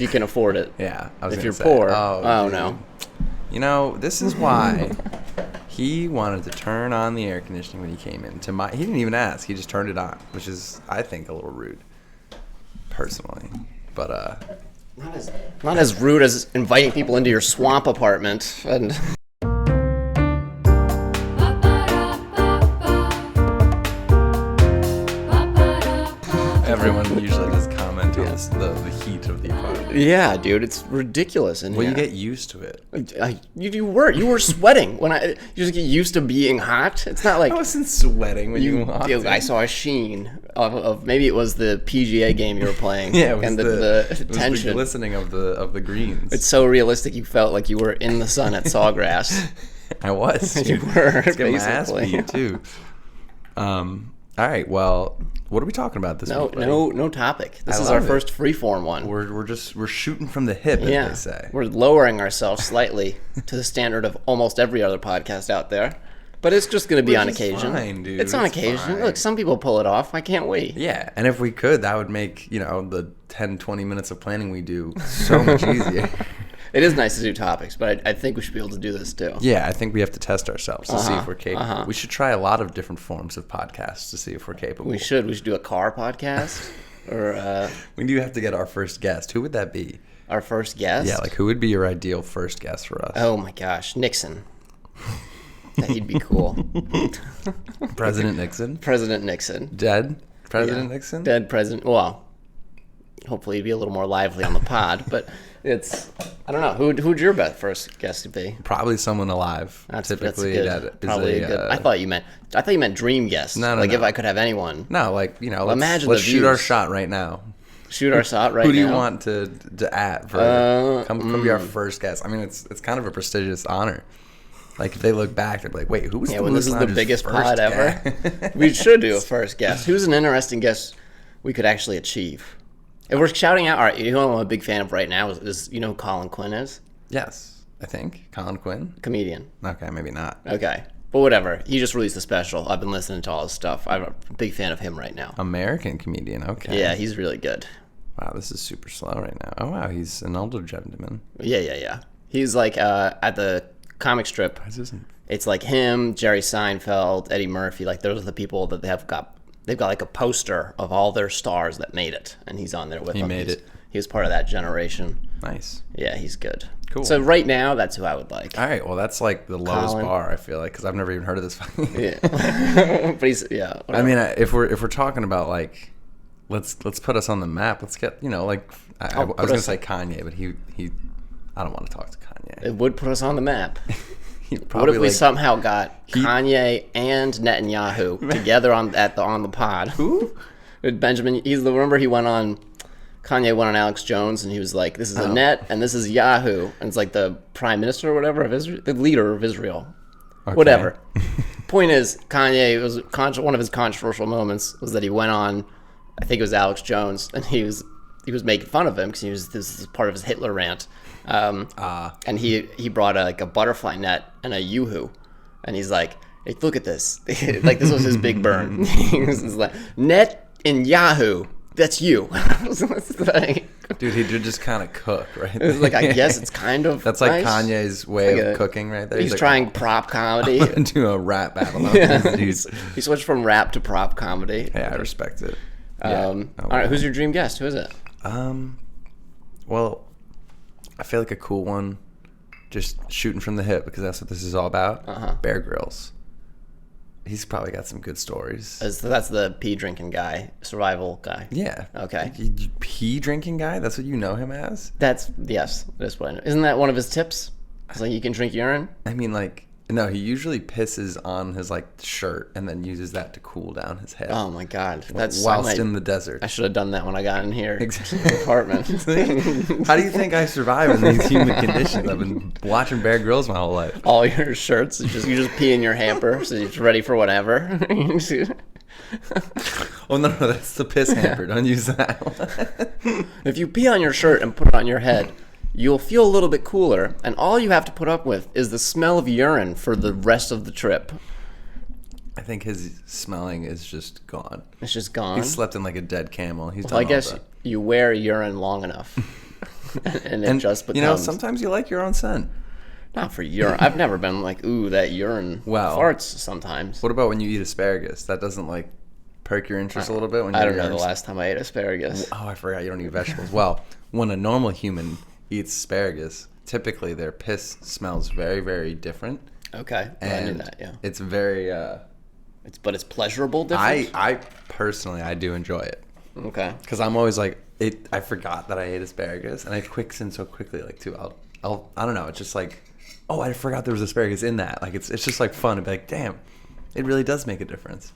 You can afford it. Yeah, I was If gonna you're say. poor, Dude. no. You know, this is why he wanted to turn on the air conditioning when he came in. He didn't even ask. He just turned it on, which is, I think, a little rude, personally. But Not as rude as inviting people into your swamp apartment and. everyone usually does comment on the heat of the apartment. Yeah, dude, it's ridiculous in Well, here. you get used to it. You were sweating when you just get used to being hot. It's not like I wasn't sweating when you walked dude, in. I saw a sheen of maybe it was the PGA game you were playing. Yeah, it was and it was the tension. glistening of the greens. It's so realistic. You felt like you were in the sun at Sawgrass. I was. You were Let's get my ass basically. beat too. All right. Well, what are we talking about this week, buddy? No topic. This I is our love it. first freeform one. We're shooting from the hip, as they say. We're lowering ourselves slightly to the standard of almost every other podcast out there. But it's just going to be on Which is occasion. fine, dude. It's on It's occasion. fine. Look, some people pull it off. Why can't we? Yeah, and if we could, that would make the 10, 20 minutes of planning we do so much easier. It is nice to do topics, but I think we should be able to do this too. Yeah, I think we have to test ourselves to see if we're capable. uh-huh. We should try a lot of different forms of podcasts to see if we're capable. We should do a car podcast or We do have to get our first guest. Who would that be? our first guest. Yeah, like who would be your ideal first guest for us? Oh my gosh, Nixon. He'd be cool. President Nixon? President Nixon. Dead? President Yeah. Nixon? Dead president. Well, hopefully he'd be a little more lively on the pod, but it's I don't know. Who'd your first guest be? Probably someone alive. Typically, good. that is Probably a good. I thought you meant dream guest. No, like if no. I could have anyone. No, like imagine let's the shoot our views. shot right now. Shoot our shot right now. Who do you want to at for come be our first guest? I mean, it's kind of a prestigious honor. Like if they look back, they're like, wait, who was Yeah, the when this is the Lounge's biggest first pod ever. guest? We should do a first guest. Who's an interesting guest we could actually achieve? If we're shouting out, all right, you know what I'm a big fan of right now is you know who Colin Quinn is? Yes, I think Colin Quinn. Comedian. Okay, maybe not. Okay. But whatever. He just released a special. I've been listening to all his stuff. I'm a big fan of him right now. American comedian. Okay. Yeah, he's really good. Wow, this is super slow right now. Oh wow, he's an older gentleman. Yeah. He's like at the comic strip. It's like him, Jerry Seinfeld, Eddie Murphy. Like those are the people that they've got like a poster of all their stars that made it, and he's on there with them. He made it. He was part of that generation. Nice. Yeah, he's good. Cool. So right now, that's who I would like. All right. Well, that's like the lowest Colin. bar I feel like because I've never even heard of this. Yeah. But he's I whatever. mean, if we're talking about like, let's put us on the map. Let's get like I was gonna say Kanye, but he I don't want to talk to Kanye. It would put us on the map. He'd What probably if we like, somehow got Kanye and Netanyahu together on the pod? who? Benjamin, remember he went on. Kanye went on Alex Jones and he was like, "This is a net and this is Yahoo," and it's like the prime minister or whatever of Israel, the leader of Israel, Okay. whatever. Point is, Kanye one of his controversial moments was that he went on, I think it was Alex Jones, and he was making fun of him because this is part of his Hitler rant, and he brought a butterfly net and a Yoo-hoo, and he's like, "Hey, look at this!" Like this was his big burn. He was like, "Net and Yahoo, that's you." It's like, Dude, he did just kind of cook, right? it's like, I guess it's kind of That's like nice. Kanye's way like of cooking right there. He's like, trying prop comedy. "I'm gonna do a rap battle. Now." Yeah. Dude. He switched from rap to prop comedy. Hey, I respect it. Yeah. All right, who's your dream guest? Who is it? Well, I feel like a cool one, just shooting from the hip because that's what this is all about. Bear Grylls. He's probably got some good stories. So that's the pee drinking guy, survival guy. Yeah. Okay. Pee drinking guy? That's what you know him as? That's what I know. Isn't that one of his tips? It's like you can drink urine. I mean, like, no, he usually pisses on his, like, shirt and then uses that to cool down his head. Oh my god, that's whilst in the desert. I should have done that when I got in here. Exactly. To the apartment. How do you think I survive in these humid conditions? I've been watching Bear Grylls my whole life. All your shirts, you just pee in your hamper, so you're ready for whatever. Oh, no, that's the piss hamper. Don't use that one. If you pee on your shirt and put it on your head, you'll feel a little bit cooler, and all you have to put up with is the smell of urine for the rest of the trip. I think his smelling is just gone. It's just gone. He slept in like a dead camel. He's done Well, I all guess that. you wear urine long enough. and it just becomes. You know, sometimes you like your own scent. Not for urine. I've never been like, ooh, that urine farts sometimes. What about when you eat asparagus? That doesn't like perk your interest a little bit? When I don't know the last time I ate asparagus. Oh, I forgot you don't eat vegetables. Well, when a normal human eats asparagus, typically their piss smells very, very different. Okay, I knew that, yeah. It's very... But it's pleasurable different? I personally, I do enjoy it. Okay. Because I'm always like, I forgot that I ate asparagus, and I quicken so quickly, like, too. I don't know, it's just like, oh, I forgot there was asparagus in that. Like, it's just like fun to be like, damn, it really does make a difference.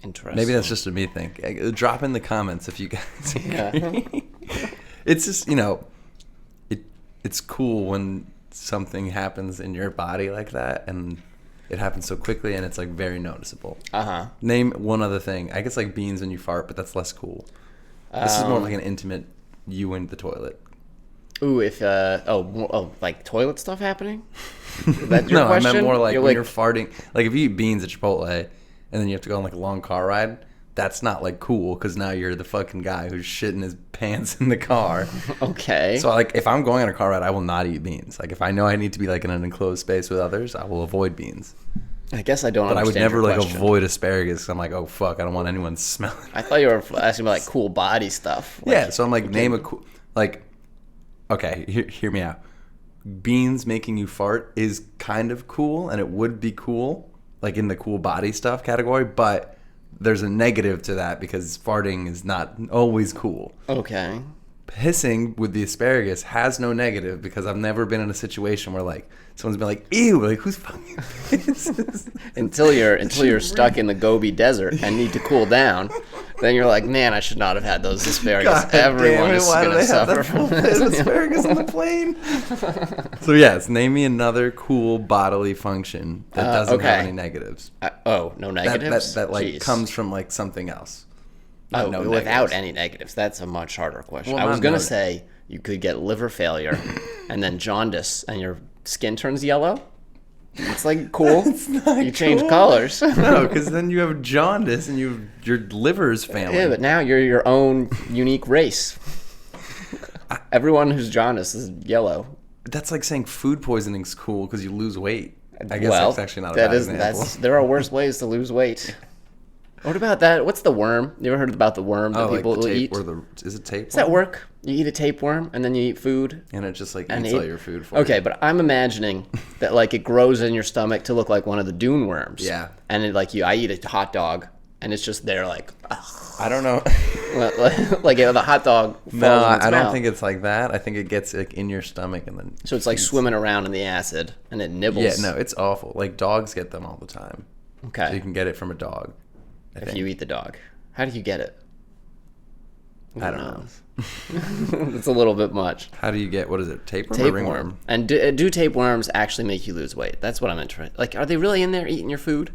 Interesting. Maybe that's just a me thing. Drop in the comments if you guys agree. Yeah. It's just, you know, it's cool when something happens in your body like that, and it happens so quickly, and it's like very noticeable. Name one other thing. I guess like beans when you fart, but that's less cool. This is more like an intimate you in the toilet. Ooh, if like toilet stuff happening? Is that your No, question? I meant more like when you're farting. Like if you eat beans at Chipotle, and then you have to go on like a long car ride. That's not like cool because now you're the fucking guy who's shitting his pants in the car. Okay. So like if I'm going on a car ride, I will not eat beans. Like if I know I need to be like in an enclosed space with others, I will avoid beans. I guess I don't But I would understand never your like question. avoid asparagus. 'Cause I'm like, oh fuck, I don't want anyone smelling. I thought you were asking about like cool body stuff. Like, Yeah, so I'm like, name a cool, like, okay, hear me out. Beans making you fart is kind of cool, and it would be cool, like in the cool body stuff category, but there's a negative to that because farting is not always cool. Okay. Pissing with the asparagus has no negative because I've never been in a situation where like someone's been like, ew, like who's fucking pisses? Until you're stuck in the Gobi Desert and need to cool down, then you're like, man, I should not have had those asparagus. God Everyone damn it, is why do going to they have suffer that from full this. pit of asparagus on the plane? So yes, name me another cool bodily function that doesn't have any negatives. No negatives? That like Jeez. comes from like something else. Oh, No without negatives. any negatives. That's a much harder question. Well, I was not going to no- say you could get liver failure and then jaundice and your skin turns yellow. It's like cool. You change cool. colors. No, because then you have jaundice and your liver's failing. Yeah, but now you're your own unique race. Everyone who's jaundice is yellow. That's like saying food poisoning's cool because you lose weight. I guess Well, that's actually not a bad example. there are worse ways to lose weight. What about that? What's the worm? You ever heard about the worm that people like the tape eat? or is it tape? Does that work? You eat a tapeworm and then you eat food? And it just like And eats all eat- your food for Okay, you. but I'm imagining that like it grows in your stomach to look like one of the dune worms. Yeah. And it, like I eat a hot dog and it's just there like I don't know. like the hot dog falls No, in its I don't mouth. think it's like that. I think it gets like in your stomach and then. So it's like swimming around in the acid and it nibbles. Yeah, no, it's awful. Like dogs get them all the time. Okay. So you can get it from a dog. I if think. you eat the dog. How do you get it? I don't know. It's a little bit much. How do you get, what is it, tapeworm or ringworm? Tapeworm. And do tapeworms actually make you lose weight? That's what I'm interested. Like, are they really in there eating your food?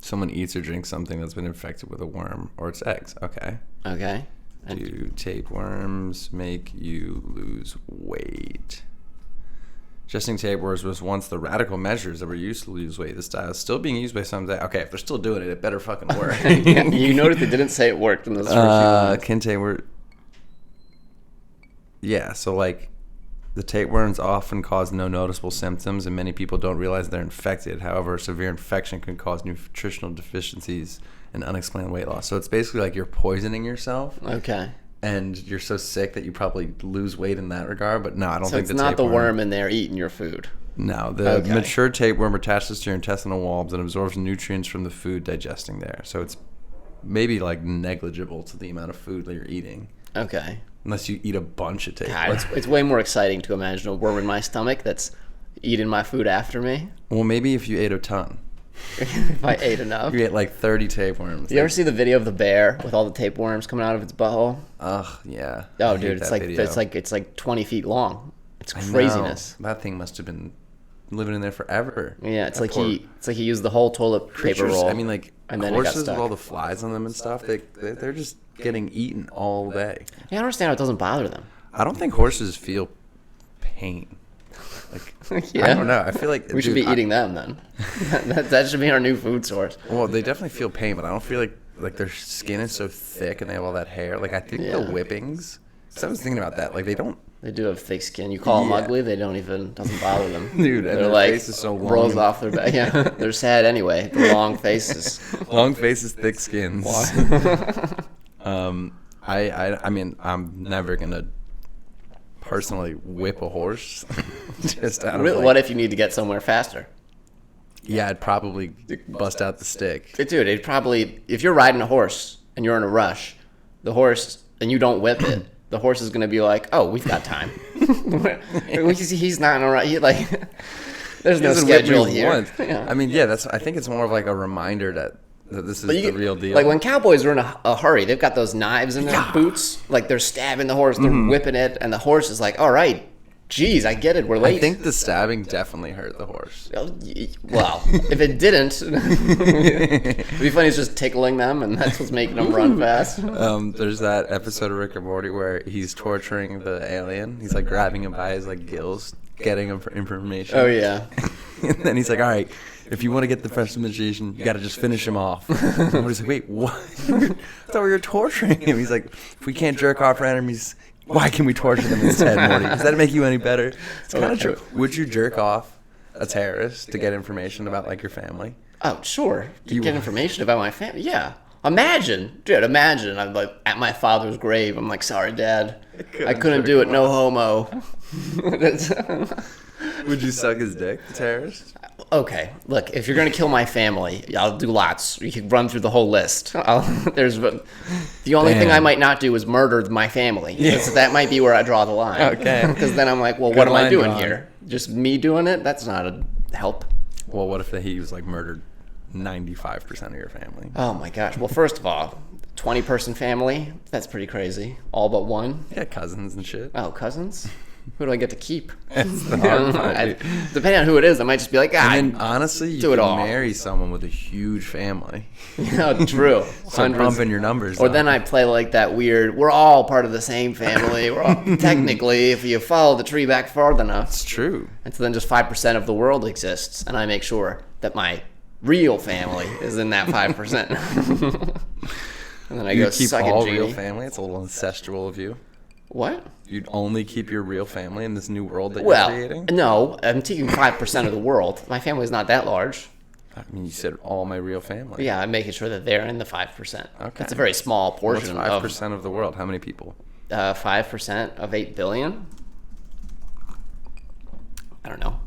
Someone eats or drinks something that's been infected with a worm or its eggs. Okay. Okay. And Do tapeworms make you lose weight? Ingesting tapeworms was once the radical measures that were used to lose weight. This style is still being used by some. Okay, if they're still doing it, it better fucking work. you noticed they didn't say it worked in those first few ones. Can tapeworm? Yeah, so like the tapeworms often cause no noticeable symptoms, and many people don't realize they're infected. However, a severe infection can cause nutritional deficiencies and unexplained weight loss. So it's basically like you're poisoning yourself. Okay. And you're so sick that you probably lose weight in that regard. But no, I don't So think it's the not the tapeworm. worm in there eating your food. No, the Okay. mature tapeworm attaches to your intestinal walls and absorbs nutrients from the food digesting there. So it's maybe like negligible to the amount of food that you're eating, Okay. unless you eat a bunch of God, tapeworms. it's way more exciting to imagine a worm in my stomach that's eating my food after me. Well, maybe if you ate a ton, If I ate enough. you ate like 30 tapeworms. You ever see the video of the bear with all the tapeworms coming out of its butthole? Ugh, yeah. Oh, I hate dude, it's that like video. it's like 20 feet long. It's I know. craziness. That thing must have been living in there forever. Yeah, it's That like poor he used the whole toilet paper creatures. roll. I mean, like and then it got horses with stuck. all the flies on them and stuff. They're just getting eaten all day. Yeah, I don't understand how it doesn't bother them. I don't think horses feel pain. Like, Yeah. I don't know. I feel like We should dude, be eating them then. that should be our new food source. Well, they definitely feel pain, but I don't feel like like their skin is so thick and they have all that hair. Like I think the Yeah. whippings. So I was thinking about that. Like they don't. They do have thick skin. You call them Yeah. ugly, they don't even doesn't bother them. Dude, and they're their like face is so long. rolls off their back. Yeah, they're sad anyway. The long faces. Long faces, thick skins. I mean, I'm never gonna personally whip a horse. Just out of Really, like, what if you need to get somewhere faster? Yeah, I'd probably bust out the stick. Dude, it probably if you're riding a horse and you're in a rush, the horse and you don't whip it, the horse is gonna be like, "Oh, we've got time." He's not in a rush. There's no Doesn't whip me schedule here. once. Yeah. I mean, yeah, I think it's more of like a reminder that this is But the real deal. Like when cowboys are in a hurry, they've got those knives in their boots. Like they're stabbing the horse, they're whipping it, and the horse is like, "All right, geez, I get it, we're late." I think the stabbing definitely hurt the horse. Well, if it didn't, it'd be funny. It's just tickling them, and that's what's making them run fast. There's that episode of Rick and Morty where he's torturing the alien. He's like grabbing him by his like gills, getting him for information. Oh yeah. And then he's like, "All right, if you want to get the fresh information, you got to just finish him off." And Morty's like, "Wait, what? I thought we were torturing him." He's like, "If we can't jerk off our enemies, why can we torture them instead, Morty? Does that make you any better?" It's kind of true. Would you jerk off a terrorist to get information about like your family? Oh sure. To get information about my family. Yeah. Imagine, dude. Imagine. I'm like at my father's grave. I'm like, "Sorry, Dad. I couldn't do it. No homo." Would you suck his dick, the terrorist? Okay, look, if you're gonna kill my family, I'll do lots. You can run through the whole list. The only thing I might not do is murder my family. Yeah. That might be where I draw the line. Okay. Because then I'm like, well, Good what am I line doing drawn. here? Just me doing it? That's not a help. Well, what if he was like murdered 95% of your family? Oh my gosh. Well, first of all, 20-person family. That's pretty crazy. All but one. Yeah, cousins and shit. Oh, cousins. Who do I get to keep? That's the hard part, dude. Depending on who it is, I might just be like, And then honestly, you do it can all. marry someone with a huge family. Yeah, true. Start bumping your numbers. Or up. then I play like that weird, we're all part of the same family. We're all, technically, if you follow the tree back far enough. It's true. And so then just 5% of the world exists. And I make sure that my real family is in that 5%. And then I You go keep suck it, all Genie. real family. It's a little ancestral of you. What? You'd only keep your real family in this new world that Well, you're creating? no, I'm taking 5% of the world. My family's not that large. I mean, you said all my real family. Yeah, I'm making sure that they're in the 5%. Okay. That's a very small What's portion 5% of the world? How many people? of 5% of 8 billion. I don't know.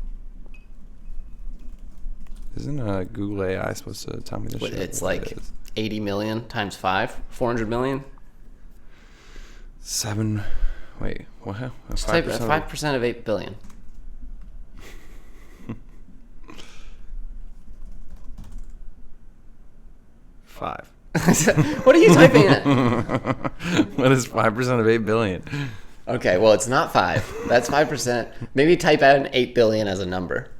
Isn't Google AI supposed to tell me this But shit? it's What like it is? 80 million times 5, 400 million. 7. Wait, what? Just type 5%? 5% of 8 billion. Five. What are you typing in? What is 5% of 8 billion? Okay, well, it's not 5. That's 5%. Maybe type out an 8 billion as a number.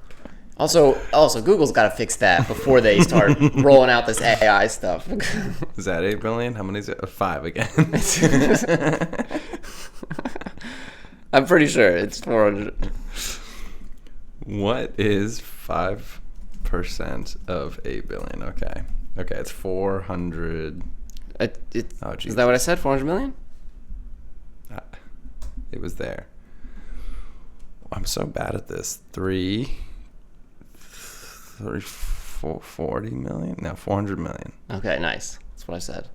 Also, Google's got to fix that before they start rolling out this AI stuff. Is that 8 billion? How many is it? 5 again. I'm pretty sure it's 400. What is 5% of 8 billion? Okay. Okay, it's 400. Oh, Is that what I said? 400 million? It was there. I'm so bad at this. 40 million? No, 400 million. Okay, nice. That's what I said.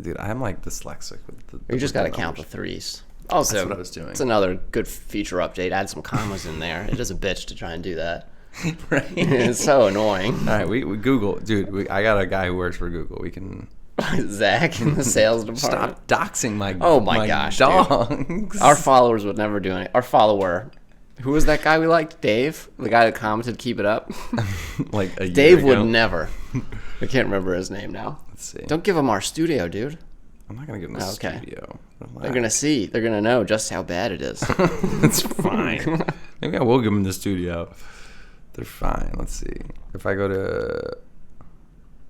Dude, I'm like dyslexic with the You just got to numbers. count the threes. Also, That's what I was doing. It's another good feature update. Add some commas in there. It is a bitch to try and do that. Right. It's so annoying. All right, we Google. Dude, I got a guy who works for Google. We can Zach in the sales department. stop doxing my Oh my gosh, dude. dogs. Our followers would never do any. Our follower, who was that guy we liked? Dave, the guy that commented, "Keep it up." like a year Dave ago. would never. I can't remember his name now. Let's see. Don't give him our studio, dude. I'm not gonna give him a Okay. studio. They're gonna see. They're gonna know just how bad it is. It's fine. Maybe I will give them the studio. They're fine. Let's see. If I go to,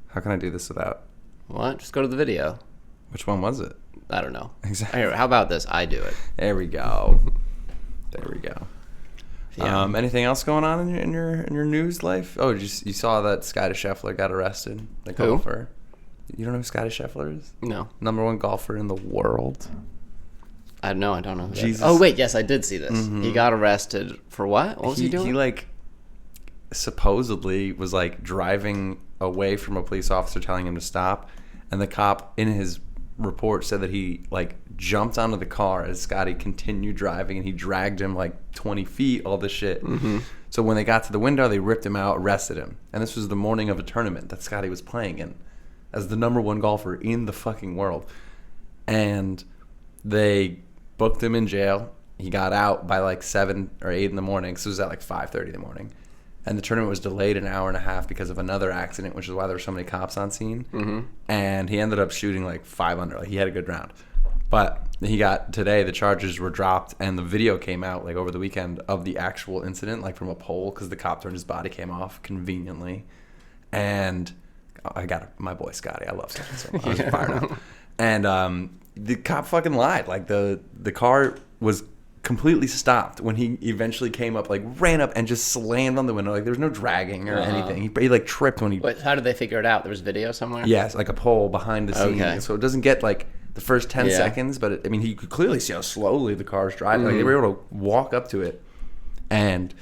how can I do this without? What? Just go to the video. Which one was it? I don't know. Exactly. Here, how about this? I do it. There we go. There we go. Yeah. Anything else going on in your news life? Oh, you saw that Skyda Scheffler got arrested, the Who? golfer. You don't know who Scotty Scheffler is? No. Number 1 golfer in the world. I don't know who that is. Jesus. Oh, wait, yes, I did see this. He got arrested for what? What was he doing? He, like, supposedly was, like, driving away from a police officer telling him to stop. And the cop, in his report, said that he, like, jumped onto the car as Scotty continued driving. And he dragged him, like, 20 feet, all this shit. So when they got to the window, they ripped him out, arrested him. And this was the morning of a tournament that Scotty was playing in as the number 1 golfer in the fucking world. And they booked him in jail. He got out by like 7 or 8 in the morning. So it was at like 5:30 in the morning. And the tournament was delayed an hour and a half because of another accident, which is why there were so many cops on scene. And he ended up shooting like 5 under. Like, he had a good round. But today the charges were dropped, and the video came out like over the weekend of the actual incident, like from a pole, because the cop turned his body cam off conveniently. And I got my boy Scotty. I love Scotty so much. I was fired up. And the cop fucking lied. Like, the car was completely stopped when he eventually came up, like ran up and just slammed on the window. Like, there was no dragging or anything. He like tripped when he. Wait, how did they figure it out? There was video somewhere? Yes, like a pole behind the scene. Okay. So it doesn't get like the first 10 seconds, but I mean, he could clearly see how slowly the car's driving. Like, they were able to walk up to it, and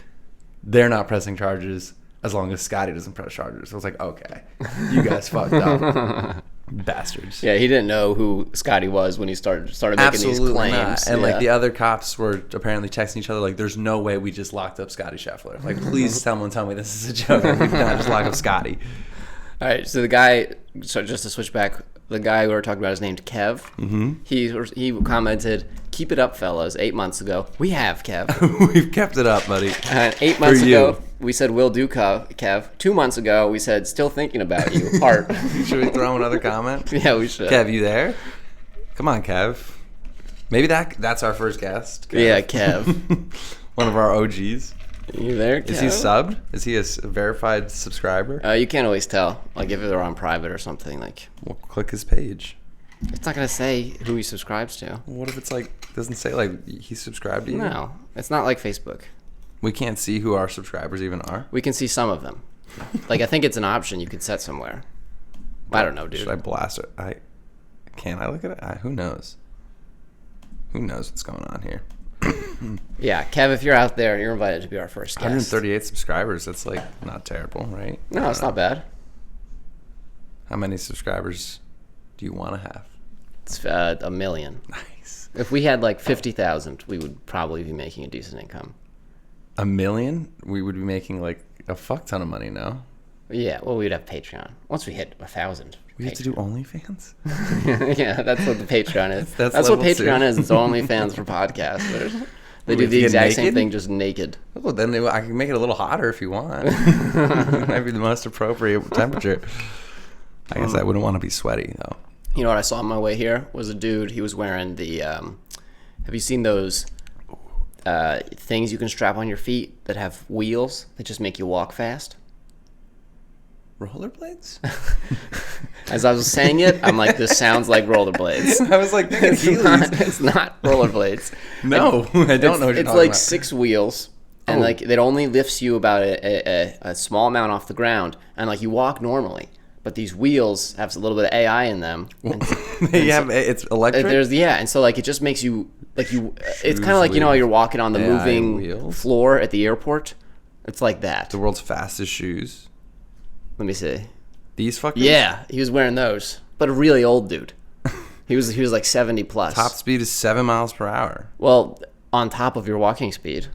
they're not pressing charges as long as Scotty doesn't press charges. So I was like, okay, you guys fucked up. Bastards. Yeah, he didn't know who Scotty was when he started making these claims. Not. And like the other cops were apparently texting each other like, "There's no way we just locked up Scotty Scheffler. Like, please someone tell me this is a joke. We did not just lock up Scotty." All right, so the guy. So just to switch back, the guy we were talking about is named Kev. He commented, "Keep it up, fellas." 8 months ago, we have Kev. We've kept it up, buddy. And 8 months ago, we said we'll do Kev. 2 months ago, we said still thinking about you. Heart. Should we throw another comment? Yeah, we should. Kev, you there? Come on, Kev. Maybe that's our first guest. Kev. Yeah, Kev. One of our OGs. You there, Kev? Is he subbed? Is he a verified subscriber? You can't always tell. Like, if they're on private or something. Like, We'll click his page. it's not gonna say who he subscribes to. What if it's like doesn't say like he subscribed to you? No, it's not like Facebook. We can't see who our subscribers even are. We can see some of them. Like, I think it's an option you could set somewhere. I don't know, dude. Should I blast it? Can I look at it? Who knows? Who knows what's going on here? Yeah, Kev, if you're out there, you're invited to be our first guest. 138 subscribers. That's like not terrible, right? No, it's not bad. How many subscribers do you want to have? It's 1 million. Nice. If we had like 50,000, we would probably be making a decent income. 1 million? We would be making like a fuck ton of money now. Yeah, well, we'd have Patreon. Once we hit 1,000. We have to do OnlyFans? Yeah, that's what the Patreon is. That's That's what level Patreon 2. is. It's OnlyFans for podcasters. They We do have the to get exact same naked? thing, just naked. Oh, then I can make it a little hotter if you want. It might be the most appropriate temperature. I guess I wouldn't want to be sweaty, though. You know what I saw on my way here was a dude. He was wearing the. Have you seen those things you can strap on your feet that have wheels that just make you walk fast? Rollerblades? As I was saying it, I'm like, this sounds like rollerblades. I was like, It's not rollerblades. No, I don't know what you're It's talking like about. 6 wheels, and Oh. like it only lifts you about a small amount off the ground, and like you walk normally. But these wheels have a little bit of AI in them. And It's electric? and so like it just makes you like you. It's kind of like, you know, how you're walking on the AI moving wheels? floor at the airport. It's like that. The world's fastest shoes. Let me see. These fuckers? Yeah, he was wearing those, but a really old dude. He was like 70 plus. Top speed is 7 miles per hour. Well, on top of your walking speed,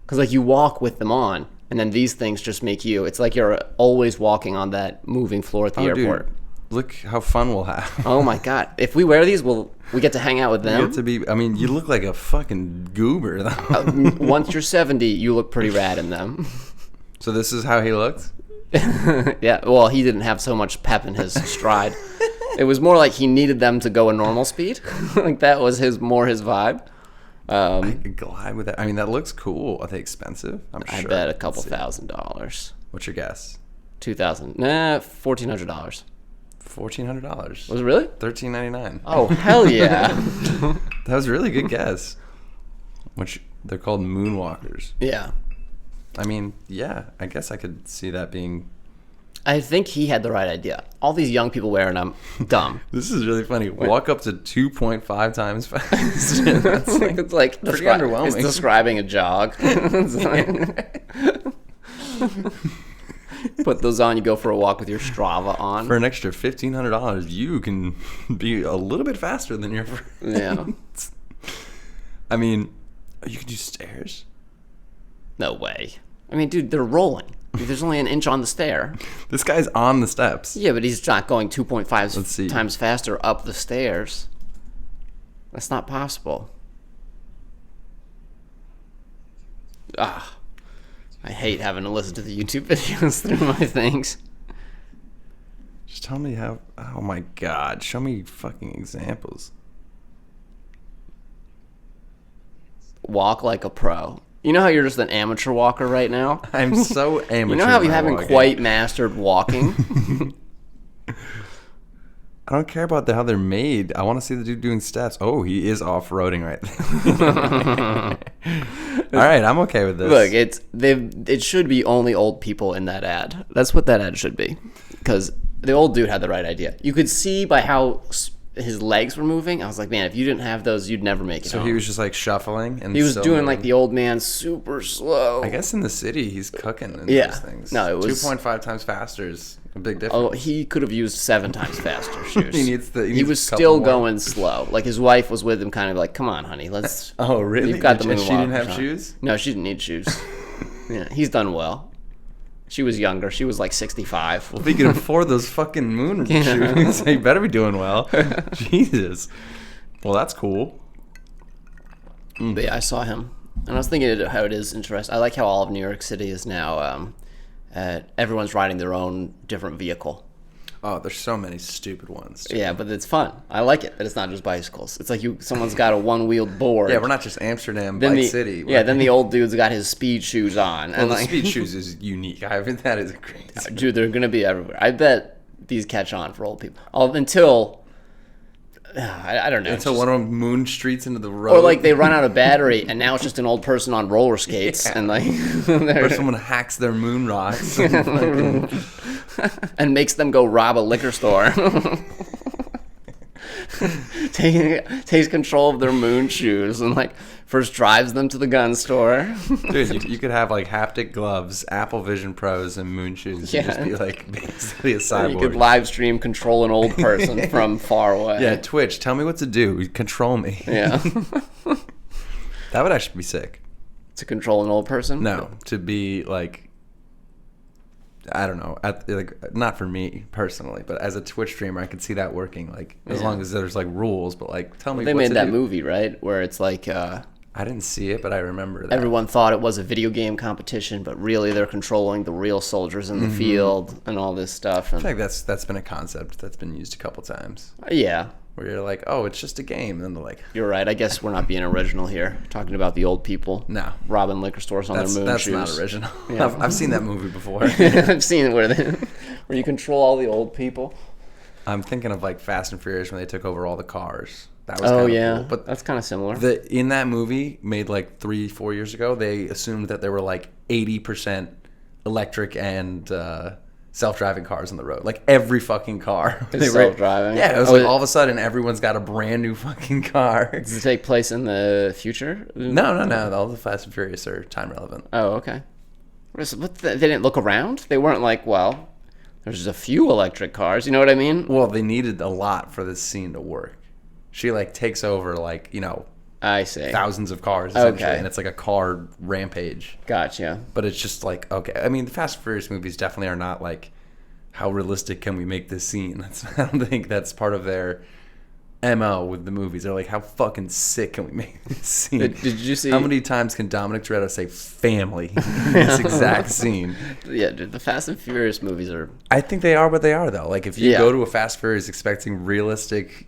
because like you walk with them on, and then these things just make you. It's like you're always walking on that moving floor at the airport. Dude, look how fun we'll have. Oh my god! If we wear these, we get to hang out with You them. get to be. I mean, you look like a fucking goober, though. Once you're 70, you look pretty rad in them. So this is how he looked? Yeah, well, he didn't have so much pep in his stride. It was more like he needed them to go a normal speed. Like that was his vibe. I could glide with that. I mean, that looks cool. Are they expensive? I'm I sure. bet a couple Let's see. $1,000. What's your guess? $2,000. Nah, $1,400. $1,400. Was it really? $13.99. Oh, hell yeah. That was a really good guess. Which they're called moonwalkers. Yeah. I mean, yeah, I guess I could see that being I think he had the right idea. All these young people wearing them, dumb. This is really funny. Walk up to 2.5 times faster. That's like, It's like pretty underwhelming. It's describing a jog. It's like- put those on, you go for a walk with your Strava on. for an extra $1,500, you can be a little bit faster than your friends. Yeah. I mean, you could use stairs. No way. I mean, dude, they're rolling. There's only an inch on the stair. This guy's on the steps. Yeah, but he's not going 2.5 Let's see. times faster up the stairs. That's not possible. Ah, I hate having to listen to the YouTube videos through my things. Just tell me how. Oh my God! Show me fucking examples. Walk like a pro. You know how you're just an amateur walker right now? I'm so amateur. You know how you when I haven't walk in. quite mastered walking? I don't care about how they're made. I want to see the dude doing steps. Oh, he is off-roading right there. All right, I'm okay with this. Look, it should be only old people in that ad. That's what that ad should be. Because the old dude had the right idea. You could see by how his legs were moving. I was like, man, if you didn't have those, you'd never make it So home. he was just like shuffling, and He was still doing moving. like the old man super slow. I guess in the city he's cooking in Yeah. those things. No, it was- 2.5 times faster is a big difference. Oh, he could have used 7 times faster shoes. He needs He was a couple still more. going slow. Like his wife was with him, kind of like, "Come on, honey, let's." Oh, really? You've got the And moonwalk. she didn't have Sean. shoes? No, she didn't need shoes. Yeah, he's done well. She was younger. She was like 65. Well, if he can afford those fucking moon shoes, he better be doing well. Jesus. Well, that's cool. But yeah, I saw him, and I was thinking how it is interesting. I like how all of New York City is now. Everyone's riding their own different vehicle. Oh, there's so many stupid ones. too. Yeah, but it's fun. I like it that it's not just bicycles. It's like someone's got a one-wheeled board. Yeah, we're not just Amsterdam Then Bike the, City. Yeah, then the old dude's got his speed shoes on. Well, and the like, speed shoes is unique. That is crazy. Dude, they're gonna be everywhere. I bet these catch on for old people. Until I don't know. Until It's one of them moon streets into the road. or like they run out of battery, and now it's just an old person on roller skates, and like or someone hacks their moon rocks. And fucking- and makes them go rob a liquor store. Takes control of their moon shoes and like first drives them to the gun store. Dude, you could have like haptic gloves, Apple Vision Pros, and moon shoes. Yeah. And just be like basically a You cyborg. could live stream control an old person from far away. Yeah, Twitch, tell me what to do. Control me. Yeah. That would actually be sick. To control an old person? No, to be like, I don't know, like not for me personally, but as a Twitch streamer, I could see that working. Like as Yeah. long as there's like rules, but like tell me. They what made to that do. movie, right? Where it's like I didn't see it, but I remember that. everyone thought it was a video game competition, but really they're controlling the real soldiers in the field and all this stuff. I And feel like that's been a concept that's been used a couple times. yeah, Where you're like, oh, it's just a game, and then they're like, you're right. I guess we're not being original here, talking about the old people. no, Robbing liquor stores on that's their moon that's shoes. not original. Yeah. I've seen that movie before. I've seen it where you control all the old people. I'm thinking of like Fast and Furious when they took over all the cars. That was Oh kinda yeah, cool. But that's kind of similar. in that movie made like 3-4 years ago, they assumed that there were like 80% electric and self-driving cars on the road. Like every fucking car. Is They were- self-driving? Yeah, it was Oh, like it- all of a sudden everyone's got a brand new fucking car. Does it take place in the future? No. All the Fast and Furious are time relevant. Oh, okay. They didn't look around? They weren't like, well, there's a few electric cars. You know what I mean? Well, they needed a lot for this scene to work. She like takes over like, I see. thousands of cars essentially, Okay. and it's like a car rampage. Gotcha. But it's just like, okay. I mean, the Fast and Furious movies definitely are not like, how realistic can we make this scene? I don't think that's part of their MO with the movies. They're like, how fucking sick can we make this scene? Did you see? How many times can Dominic Toretto say family in this exact scene? Yeah, dude, the Fast and Furious movies are. I think they are what they are, though. Like, if you Yeah. go to a Fast and Furious expecting realistic,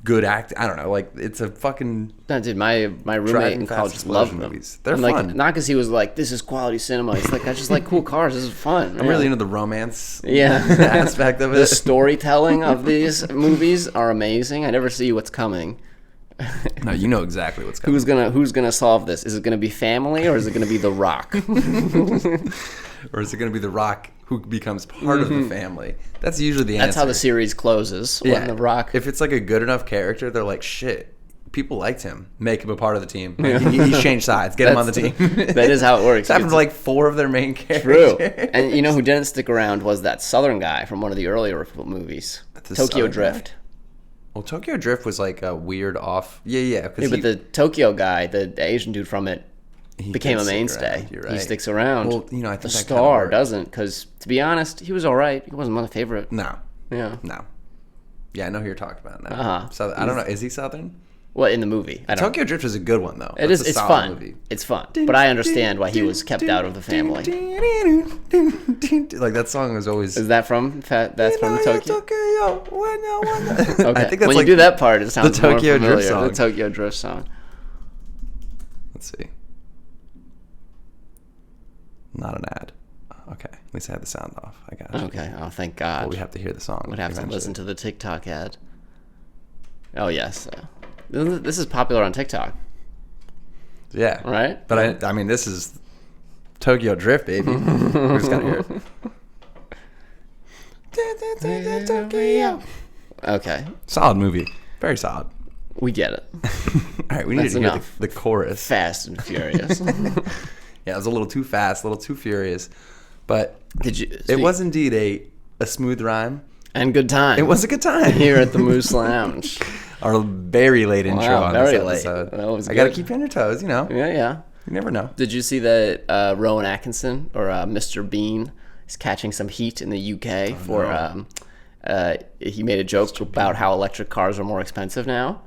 good act, I don't know. Like, it's a fucking... No, dude, my roommate Driving in fast college explosion loved them. movies. They're And, like, fun. not because he was like, this is quality cinema. He's like, I just like cool cars. This is fun. I'm really into the romance Yeah. aspect of The it. storytelling of these movies are amazing. I never see what's coming. No, you know exactly what's coming. Who's gonna solve this? Is it gonna be family or is it gonna be The Rock? Or is it going to be The Rock who becomes part of the family. That's usually the answer. That's how the series closes. When The Rock. If it's like a good enough character, they're like, shit, people liked him. Make him a part of the team. Like, he's changed sides. Get him on the team. That is how it works. It's happened to like 4 of their main characters. True. And you know who didn't stick around was that Southern guy from one of the earlier movies, Tokyo Southern Drift. guy? Well, Tokyo Drift was like a weird off. Yeah. Yeah, but the Tokyo guy, the Asian dude from it, became a mainstay. You're right. He sticks around. Well, you know, I think the that star kinda doesn't, because to be honest, he was all right. He wasn't my favorite. No. Yeah. Yeah, I know who you're talking about now. Uh-huh. So I don't know. Is he Southern? Well, in the movie, I don't. Tokyo Drift is a good one though. It That's is. a It's solid fun. movie. It's fun. But I understand why he was kept out of the family. Like that song was always. Is that from? That's from Tokyo. Okay. Okay. I think that's when like you do that part, it sounds the more Tokyo familiar. Drift song. The Tokyo Drift song. Let's see. Not an ad. Okay. At least I had the sound off. I got you. Okay. Oh, thank God. Well, we have to hear the song. Would have eventually. to listen to the TikTok ad. Oh yes, this is popular on TikTok, Yeah. right? But I mean, this is Tokyo Drift, baby. We just gotta hear it. Okay, Solid movie. Very solid. we get it. All right, we need That's to hear enough. the chorus. Fast and Furious. Yeah, it was a little too fast, a little too furious, but Did you? it was indeed a smooth rhyme. and good time. It was a good time here at the Moose Lounge. Our very late intro Wow, on very this late. episode. That was I gotta good. keep you on your toes, you know. Yeah. You never know. Did you see that Rowan Atkinson or Mr. Bean is catching some heat in the UK for? He made a joke about how electric cars are more expensive now,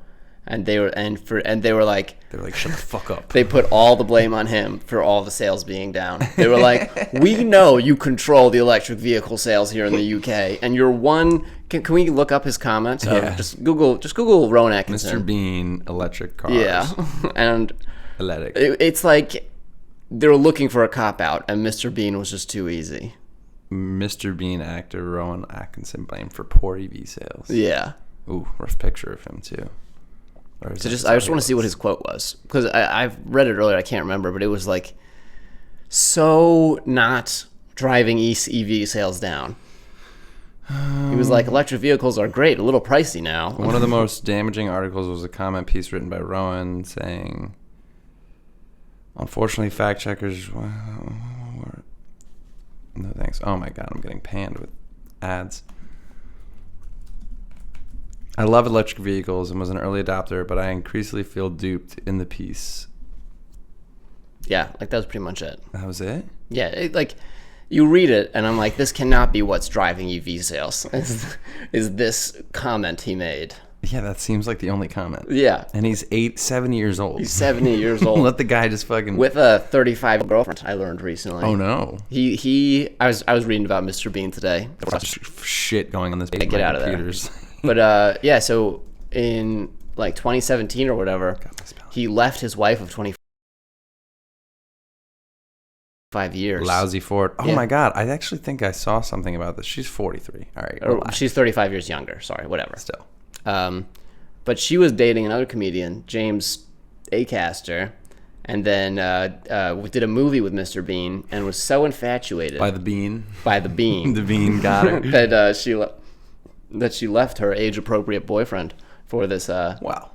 and they were like. They were like, shut the fuck up. They put all the blame on him for all the sales being down. They were like, "We know you control the electric vehicle sales here in the UK, and you're one." Can we look up his comment? Yeah. Just Google Rowan Atkinson. Mr. Bean, electric cars. Yeah, and Electric. it's like they were looking for a cop out, and Mr. Bean was just too easy. Mr. Bean actor Rowan Atkinson blamed for poor EV sales. Yeah. Ooh, rough picture of him too. Or is So that I just want to somebody see what his quote was, because I've read it earlier. I can't remember, but it was like so not driving EV sales down. He was like, electric vehicles are great, a little pricey now. One of the most damaging articles was a comment piece written by Rowan saying, unfortunately, fact checkers. No thanks. Oh my God, I'm getting panned with ads. I love electric vehicles and was an early adopter, but I increasingly feel duped in the piece. Yeah, like that was pretty much it. That was it? Yeah, like you read it, and I'm like, this cannot be what's driving EV sales. Is this comment he made? Yeah, that seems like the only comment. Yeah. And he's 7 years old. He's 70 years old. Let the guy just fucking... With a 35 girlfriend, I learned recently. Oh, no. I was reading about Mr. Bean today. There's such shit going on this page. Get out of there. Computers. But yeah, so in like 2017 or whatever, he left his wife of 25 years. Lousy for it. Oh, Yeah. my God. I actually think I saw something about this. She's 43. All right. Or relax. she's 35 years younger. Sorry, whatever. Still. But she was dating another comedian, James Acaster, and then did a movie with Mr. Bean and was so infatuated By the bean. by the Bean The bean got her. that she left her age-appropriate boyfriend for this. Wow.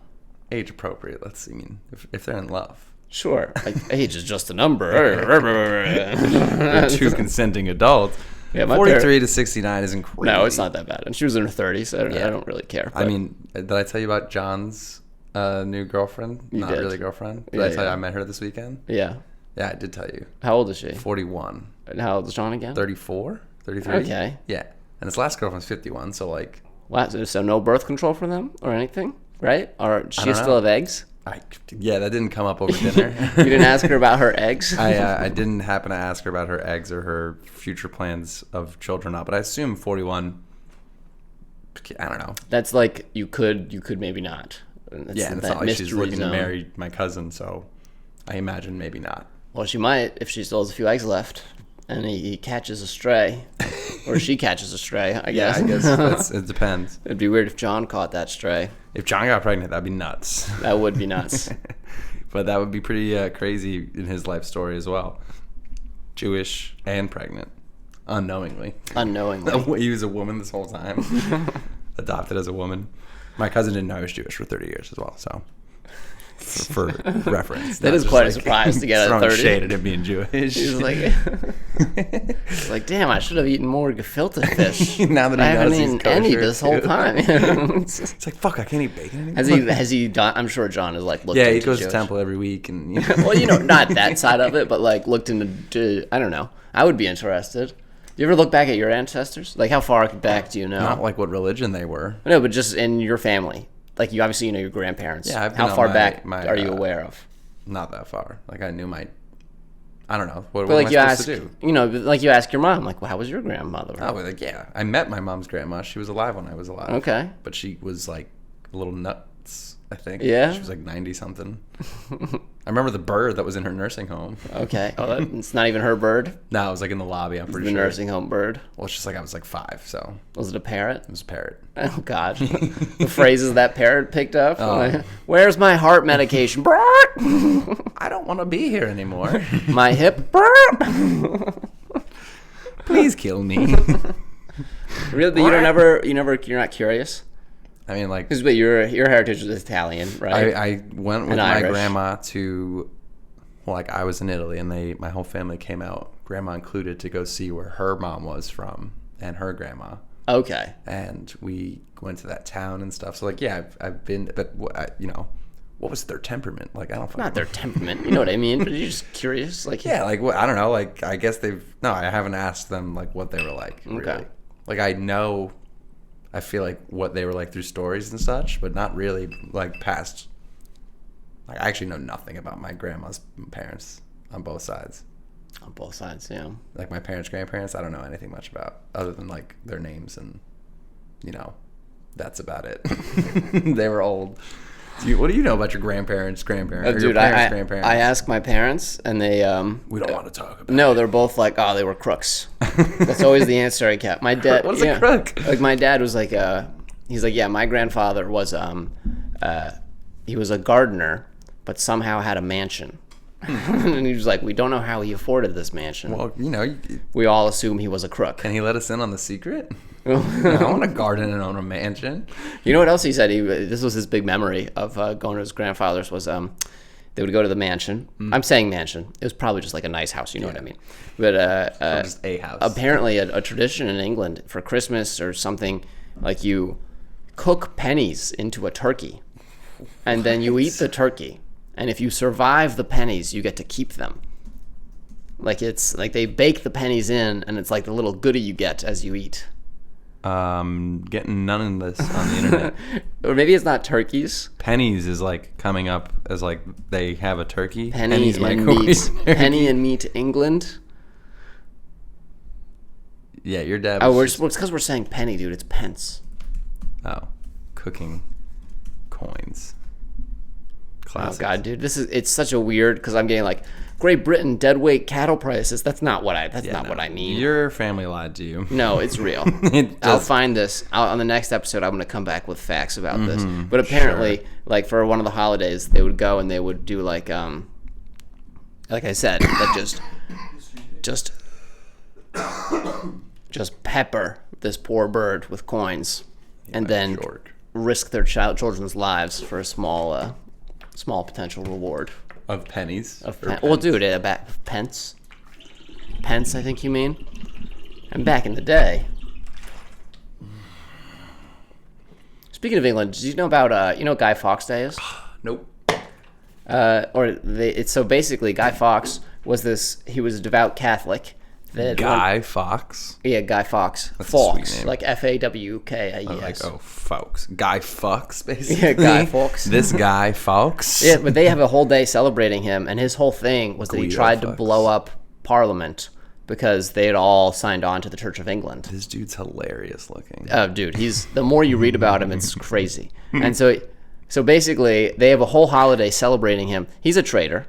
Age appropriate. Let's see. I mean, if they're in love. Sure, like age is just a number. They're two consenting adults. Yeah, my 43 to 69 isn't crazy. No, it's not that bad. And she was in her 30s, so I don't really care. I mean, did I tell you about John's new girlfriend? You Not did. really girlfriend. Did Yeah, I tell you yeah. I met her this weekend? Yeah. Yeah, I did tell you. How old is she? 41. And how old is John again? 34? 33? Okay. Yeah. And his last girlfriend's 51, so like... Wow, so no birth control for them or anything, right? Or she don't still know. have eggs? Yeah, that didn't come up over dinner. You didn't ask her about her eggs? I didn't happen to ask her about her eggs or her future plans of children, but I assume 41... I don't know. That's like you could maybe not. That's Yeah, and it's that not like she's mystery looking zone. to marry my cousin, so I imagine maybe not. Well, she might if she still has a few eggs left, and he catches a stray, or she catches a stray. I Yeah, guess. I guess it depends. It'd be weird if John caught that stray. If John got pregnant, that'd be nuts. That would be nuts. But that would be pretty crazy in his life story as well. Jewish and pregnant. unknowingly. Unknowingly. He was a woman this whole time. Adopted as a woman. My cousin didn't know I was Jewish for 30 years as well, so for reference. That is quite a surprise to get at throwing 30. shade at him being Jewish. He's like, damn, I should have eaten more gefilte fish. Now that he I haven't knows he's eaten any kosher, this whole too. time. It's like, fuck, I can't eat bacon anymore. Has he done? I'm sure John has like looked. Yeah, into he goes Jewish. to temple every week, and Well, not that side of it, but like looked into. I don't know. I would be interested. Do you ever look back at your ancestors? Like, how far back do you know? not like what religion they were. No, but just in your family. Like, you obviously know your grandparents. Yeah, I've been how on far my- back my, are you aware of? Not that far. Like I knew I don't know. What But like am you I ask, supposed to do? like you ask your mom, like, well, how was your grandmother? Oh, like yeah. I met my mom's grandma. She was alive when I was alive. Okay. But she was like a little nuts, I think. Yeah? She was like 90 something. I remember the bird that was in her nursing home. Okay. Oh, it's not even her bird. No, it was like in the lobby. I'm pretty The sure. nursing home bird. Well, it's just like I was like 5, so Was it a parrot? it was a parrot. Oh God. The phrases that parrot picked up. Oh. Where's my heart medication? I don't want to be here anymore. My hip. Please kill me. Really? You're not curious? I mean, like Because your heritage is Italian, right? I went with And my Irish. grandma to, well, like I was in Italy, and my whole family came out, grandma included, to go see where her mom was from and her grandma. Okay. And we went to that town and stuff. So like, yeah, I've been, but what was their temperament? Like, I don't fucking Not their temperament. You know what I mean? But you're just curious. Like, Yeah, like what, I don't know. Like I guess I haven't asked them like what they were like. Really. Okay. Like I feel like what they were like through stories and such, but not really like past. Like I actually know nothing about my grandma's parents on both sides. on both sides, yeah. Like my parents' grandparents, I don't know anything much about other than like their names and that's about it. They were old. What do you know about your grandparents' grandparents? Or Dude, your parents' grandparents? I asked my parents, and they We don't want to talk about. no, they're both like, oh, they were crooks. That's always the answer I kept. My dad, What is a crook? Like my dad was like, he's like, yeah, my grandfather was he was a gardener, but somehow had a mansion. And he was like, we don't know how he afforded this mansion. Well, We all assume he was a crook. can he let us in on the secret? I want to garden and own a mansion. You know what else he said? This was his big memory of going to his grandfather's was they would go to the mansion. I'm saying mansion. It was probably just like a nice house. You know what I mean? But Just a house. apparently a tradition in England for Christmas or something, like you cook pennies into a turkey, and then you eat the turkey. And if you survive the pennies, you get to keep them. Like it's like they bake the pennies in, and it's like the little goodie you get as you eat. Getting none of this on the internet. Or maybe it's not turkeys. Pennies is like coming up as like they have a turkey. Penny Pennies and microwave meat. turkey. Penny and meat England. Yeah, your dad. Oh, Was it's because we're saying penny, dude. It's pence. Cooking coins. Classic. Oh god, dude, it's such a weird because I'm getting like Great Britain deadweight cattle prices. That's not what I mean. Your family lied to you. No, it's real. I'll find this on the next episode. I'm going to come back with facts about this. But apparently, like for one of the holidays, they would go and they would do like I said, that just pepper this poor bird with coins, and then risk their children's lives for a small potential reward. Of pennies. Well, dude, pence. Pence, I think you mean. And back in the day. Speaking of England, did you know about Guy Fawkes Day is? Nope. So basically Guy Fawkes was he was a devout Catholic. Guy Fawkes. Yeah, Guy Fawkes. That's a sweet Fawkes, name. like Fawkes. Like Fawkes. Guy Fawkes, basically. Yeah, Guy Fawkes. This Guy Fawkes. Yeah, but they have a whole day celebrating him, and his whole thing was that he Guido tried to Fawkes. blow up Parliament because they had all signed on to the Church of England. This dude's hilarious looking. Oh, dude, the more you read about him, it's crazy. And so basically, they have a whole holiday celebrating him. He's a traitor.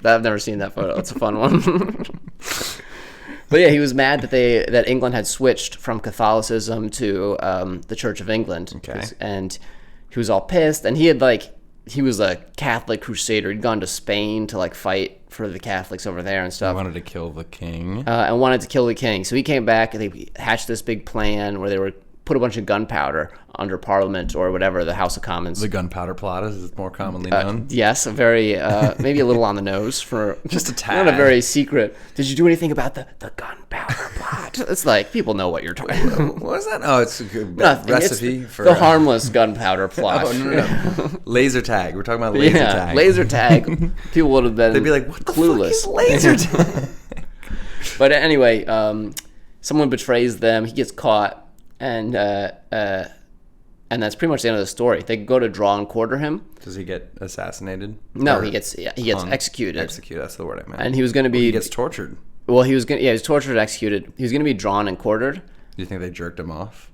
I've never seen that photo. It's a fun one. But yeah, he was mad that England had switched from Catholicism to the Church of England. Okay. And he was all pissed. And he had he was a Catholic crusader. He'd gone to Spain to like fight for the Catholics over there and He stuff. wanted to kill the king. And wanted to kill the king. So he came back and they hatched this big plan where they were put a bunch of gunpowder under Parliament or whatever, the House of Commons. The gunpowder plot, as it's more commonly known. Yes, a very, maybe a little on the nose for Just a not tad. a very secret. Did you do anything about the gunpowder plot? It's like, people know what you're talking about. What is that? Oh, it's a good Nothing. recipe It's for the harmless gunpowder plot. Oh, no. Laser tag. We're talking about laser Yeah, tag. laser tag. People would have been They'd be like, what the clueless. fuck is laser tag? But anyway, someone betrays them. He gets caught, and that's pretty much the end of the story. They go to draw and quarter him. Does he get assassinated? No, Or he gets hung? executed. Execute. That's the word I meant. And he was going to be He gets tortured. well. He was tortured, executed. He was going to be drawn and quartered. Do you think they jerked him off?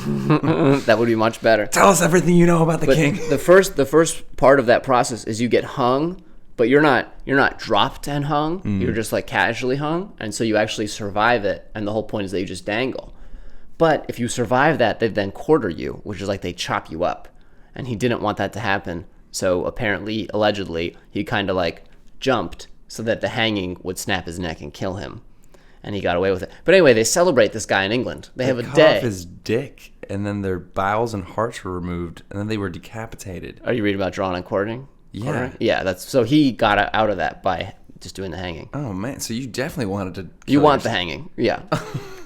That would be much better. Tell us everything you know about the But king. the first part of that process is you get hung, but you're not dropped and hung. You're just like casually hung, and so you actually survive it. And the whole point is that you just dangle. But if you survive that, they then quarter you, which is like they chop you up. And he didn't want that to happen. So apparently, allegedly, he kind of like jumped so that the hanging would snap his neck and kill him. And he got away with it. But anyway, they celebrate this guy in England. They have a cut day. off his dick, and then their bowels and hearts were removed, and then they were decapitated. Are you reading about drawing and quartering? Yeah. Quartering? Yeah, that's so he got out of that by just doing the hanging. Oh man, so you definitely wanted to. You kill want the yourself. hanging. Yeah.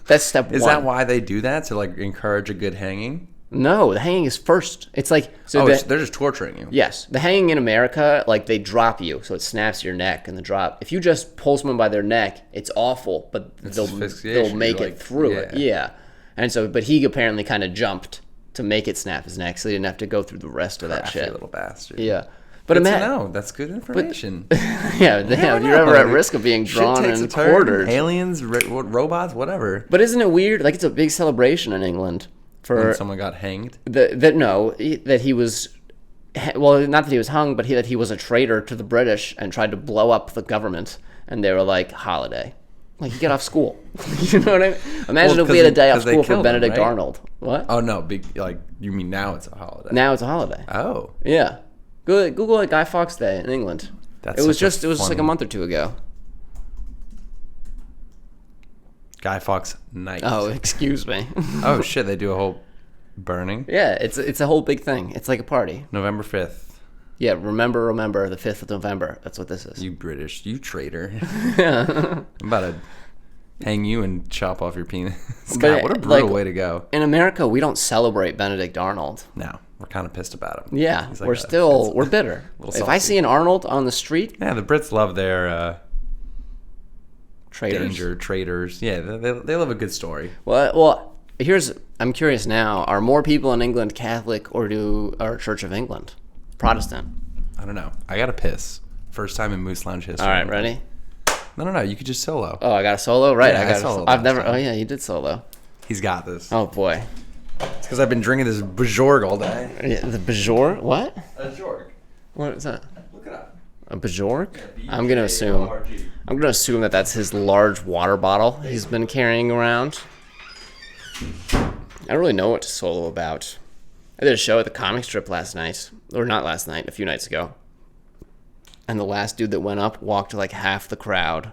That's step one. Is that why they do that, to like encourage a good hanging? No, the hanging is first. It's like so. Oh, the- they're just torturing you. Yes, the hanging in America, like they drop you, so it snaps your neck in the drop. If you just pull someone by their neck, it's awful, but they'll asphyxiation. make You're it like, through it. Yeah, and so, but he apparently kind of jumped to make it snap his neck, so he didn't have to go through the rest of that Crafty shit. little bastard. Yeah, but Good to imagine, know. That's good information. yeah, damn, you're ever at risk of being drawn Shit takes a and turn. quartered. Aliens, robots, whatever. But isn't it weird? Like it's a big celebration in England for When someone got hanged. that he was. Well, not that he was hung, but that he was a traitor to the British and tried to blow up the government. And they were like, holiday. Like, you get off school. You know what I mean? Imagine Well, if we had a 'cause day off they school for killed him, Benedict right? Arnold. What? Oh no, big like you mean now it's a holiday? Now it's a holiday. Oh, Yeah. Google like Guy Fawkes Day in England. That's It was such a just like a fun- month or two ago. Guy Fawkes night. Oh, excuse me. Oh shit, they do a whole burning. Yeah, it's a whole big thing. It's like a party. November 5th. Yeah, remember the 5th of November. That's what this is. You British, you traitor. Yeah. I'm about to hang you and chop off your penis. But, God, what a brutal like, way to go. In America, we don't celebrate Benedict Arnold. No, we're kind of pissed about him. Yeah, He's like we're bitter. little If I salty. see an Arnold on the street, Yeah, the Brits love their traitors. danger, traitors. Yeah, they love a good story. Well, I'm curious now. Are more people in England Catholic or are Church of England Protestant? I don't know. I got to piss. First time in Moose Lounge history. All right, ready? No. You could just solo. Oh, I got a solo, right? Yeah, I I got. soloed I've last never. time. Oh yeah, you did solo. He's got this. Oh boy. It's because I've been drinking this Bajorg all day. Yeah, the Bajor? What? Bajorg. What is that? Look it up. A Bajorg? I'm gonna assume that that's his large water bottle he's been carrying around. I don't really know what to solo about. I did a show at the comic strip last night, or not last night, a few nights ago. And the last dude that went up walked like half the crowd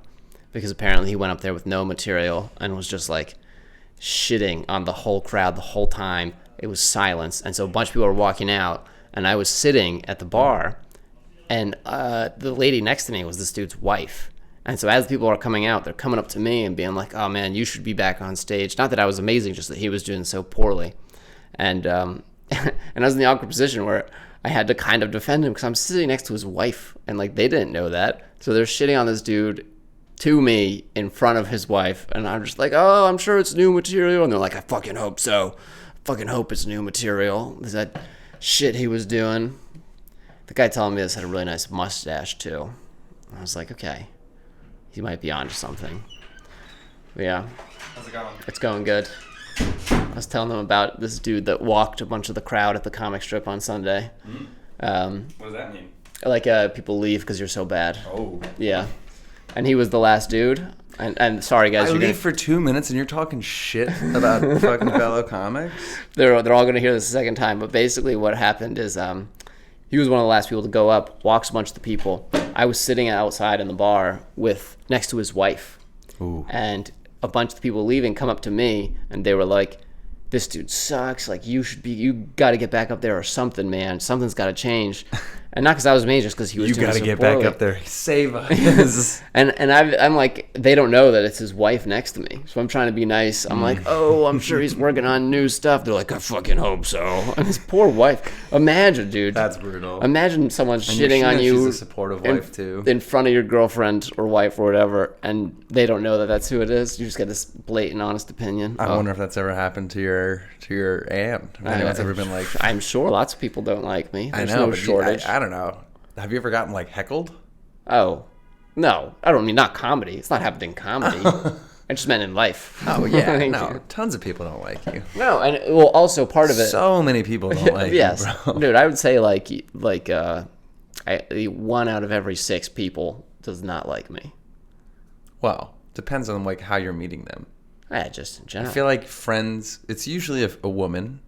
because apparently he went up there with no material and was just like shitting on the whole crowd the whole time. It was silence. And so a bunch of people were walking out, and I was sitting at the bar, and the lady next to me was this dude's wife. And so as people are coming out, they're coming up to me and being like, oh man, you should be back on stage. Not that I was amazing, just that he was doing so poorly. And and I was in the awkward position where I had to kind of defend him because I'm sitting next to his wife, and like they didn't know that. So they're shitting on this dude to me in front of his wife, and I'm just like, oh, I'm sure it's new material. And they're like, I fucking hope so. Fucking hope it's new material. Is that shit he was doing? The guy telling me this had a really nice mustache too. I was like, okay, he might be onto something. But yeah, How's it going? it's going good. I was telling them about this dude that walked a bunch of the crowd at the comic strip on Sunday. What does that mean? Like people leave because you're so bad. Oh. Yeah, and he was the last dude. And sorry guys, I you're leave gonna, for 2 minutes and you're talking shit about fucking fellow comics? they're all gonna hear this a second time. But basically, what happened is He was one of the last people to go up, walks a bunch of the people. I was sitting outside in the bar next to his wife. Ooh. And a bunch of the people leaving come up to me, and they were like, this dude sucks. Like, you got to get back up there or something, man. Something's got to change. And not because I was mean, just because he was You doing got to so get poorly. back up there. Save us. And I'm like, they don't know that it's his wife next to me. So I'm trying to be nice. I'm like, oh, I'm sure he's working on new stuff. They're like, I fucking hope so. And his poor wife. Imagine, dude. That's brutal. Imagine someone And you're shitting on seeing you. She's a supportive wife, too. In front of your girlfriend or wife or whatever, and they don't know that that's who it is. You just get this blatant, honest opinion. I wonder if that's ever happened to your aunt. If anyone's ever been like, I'm sure lots of people don't like me. There's I know, no but shortage. I don't know. Have you ever gotten like heckled? Oh, no. I don't mean not comedy. It's not happened in comedy. I just meant in life. Oh yeah, Thank no. you. Tons of people don't like you. No, and well, also part of it. So many people don't like yes, you, bro. dude. I would say like 1 out of every 6 people does not like me. Well, depends on like how you're meeting them. Just in general. I feel like friends. It's usually a woman.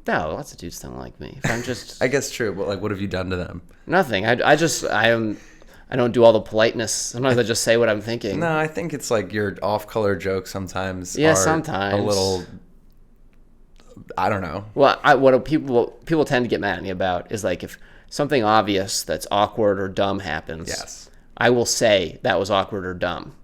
No, lots of dudes don't like me. If I'm just I guess true, but like, what have you done to them? nothing. I don't do all the politeness. Sometimes I just say what I'm thinking. No, I think it's like your off-color jokes sometimes. Yeah, are sometimes. a little. I don't know. Well, what people tend to get mad at me about is like if something obvious that's awkward or dumb happens. Yes. I will say that was awkward or dumb,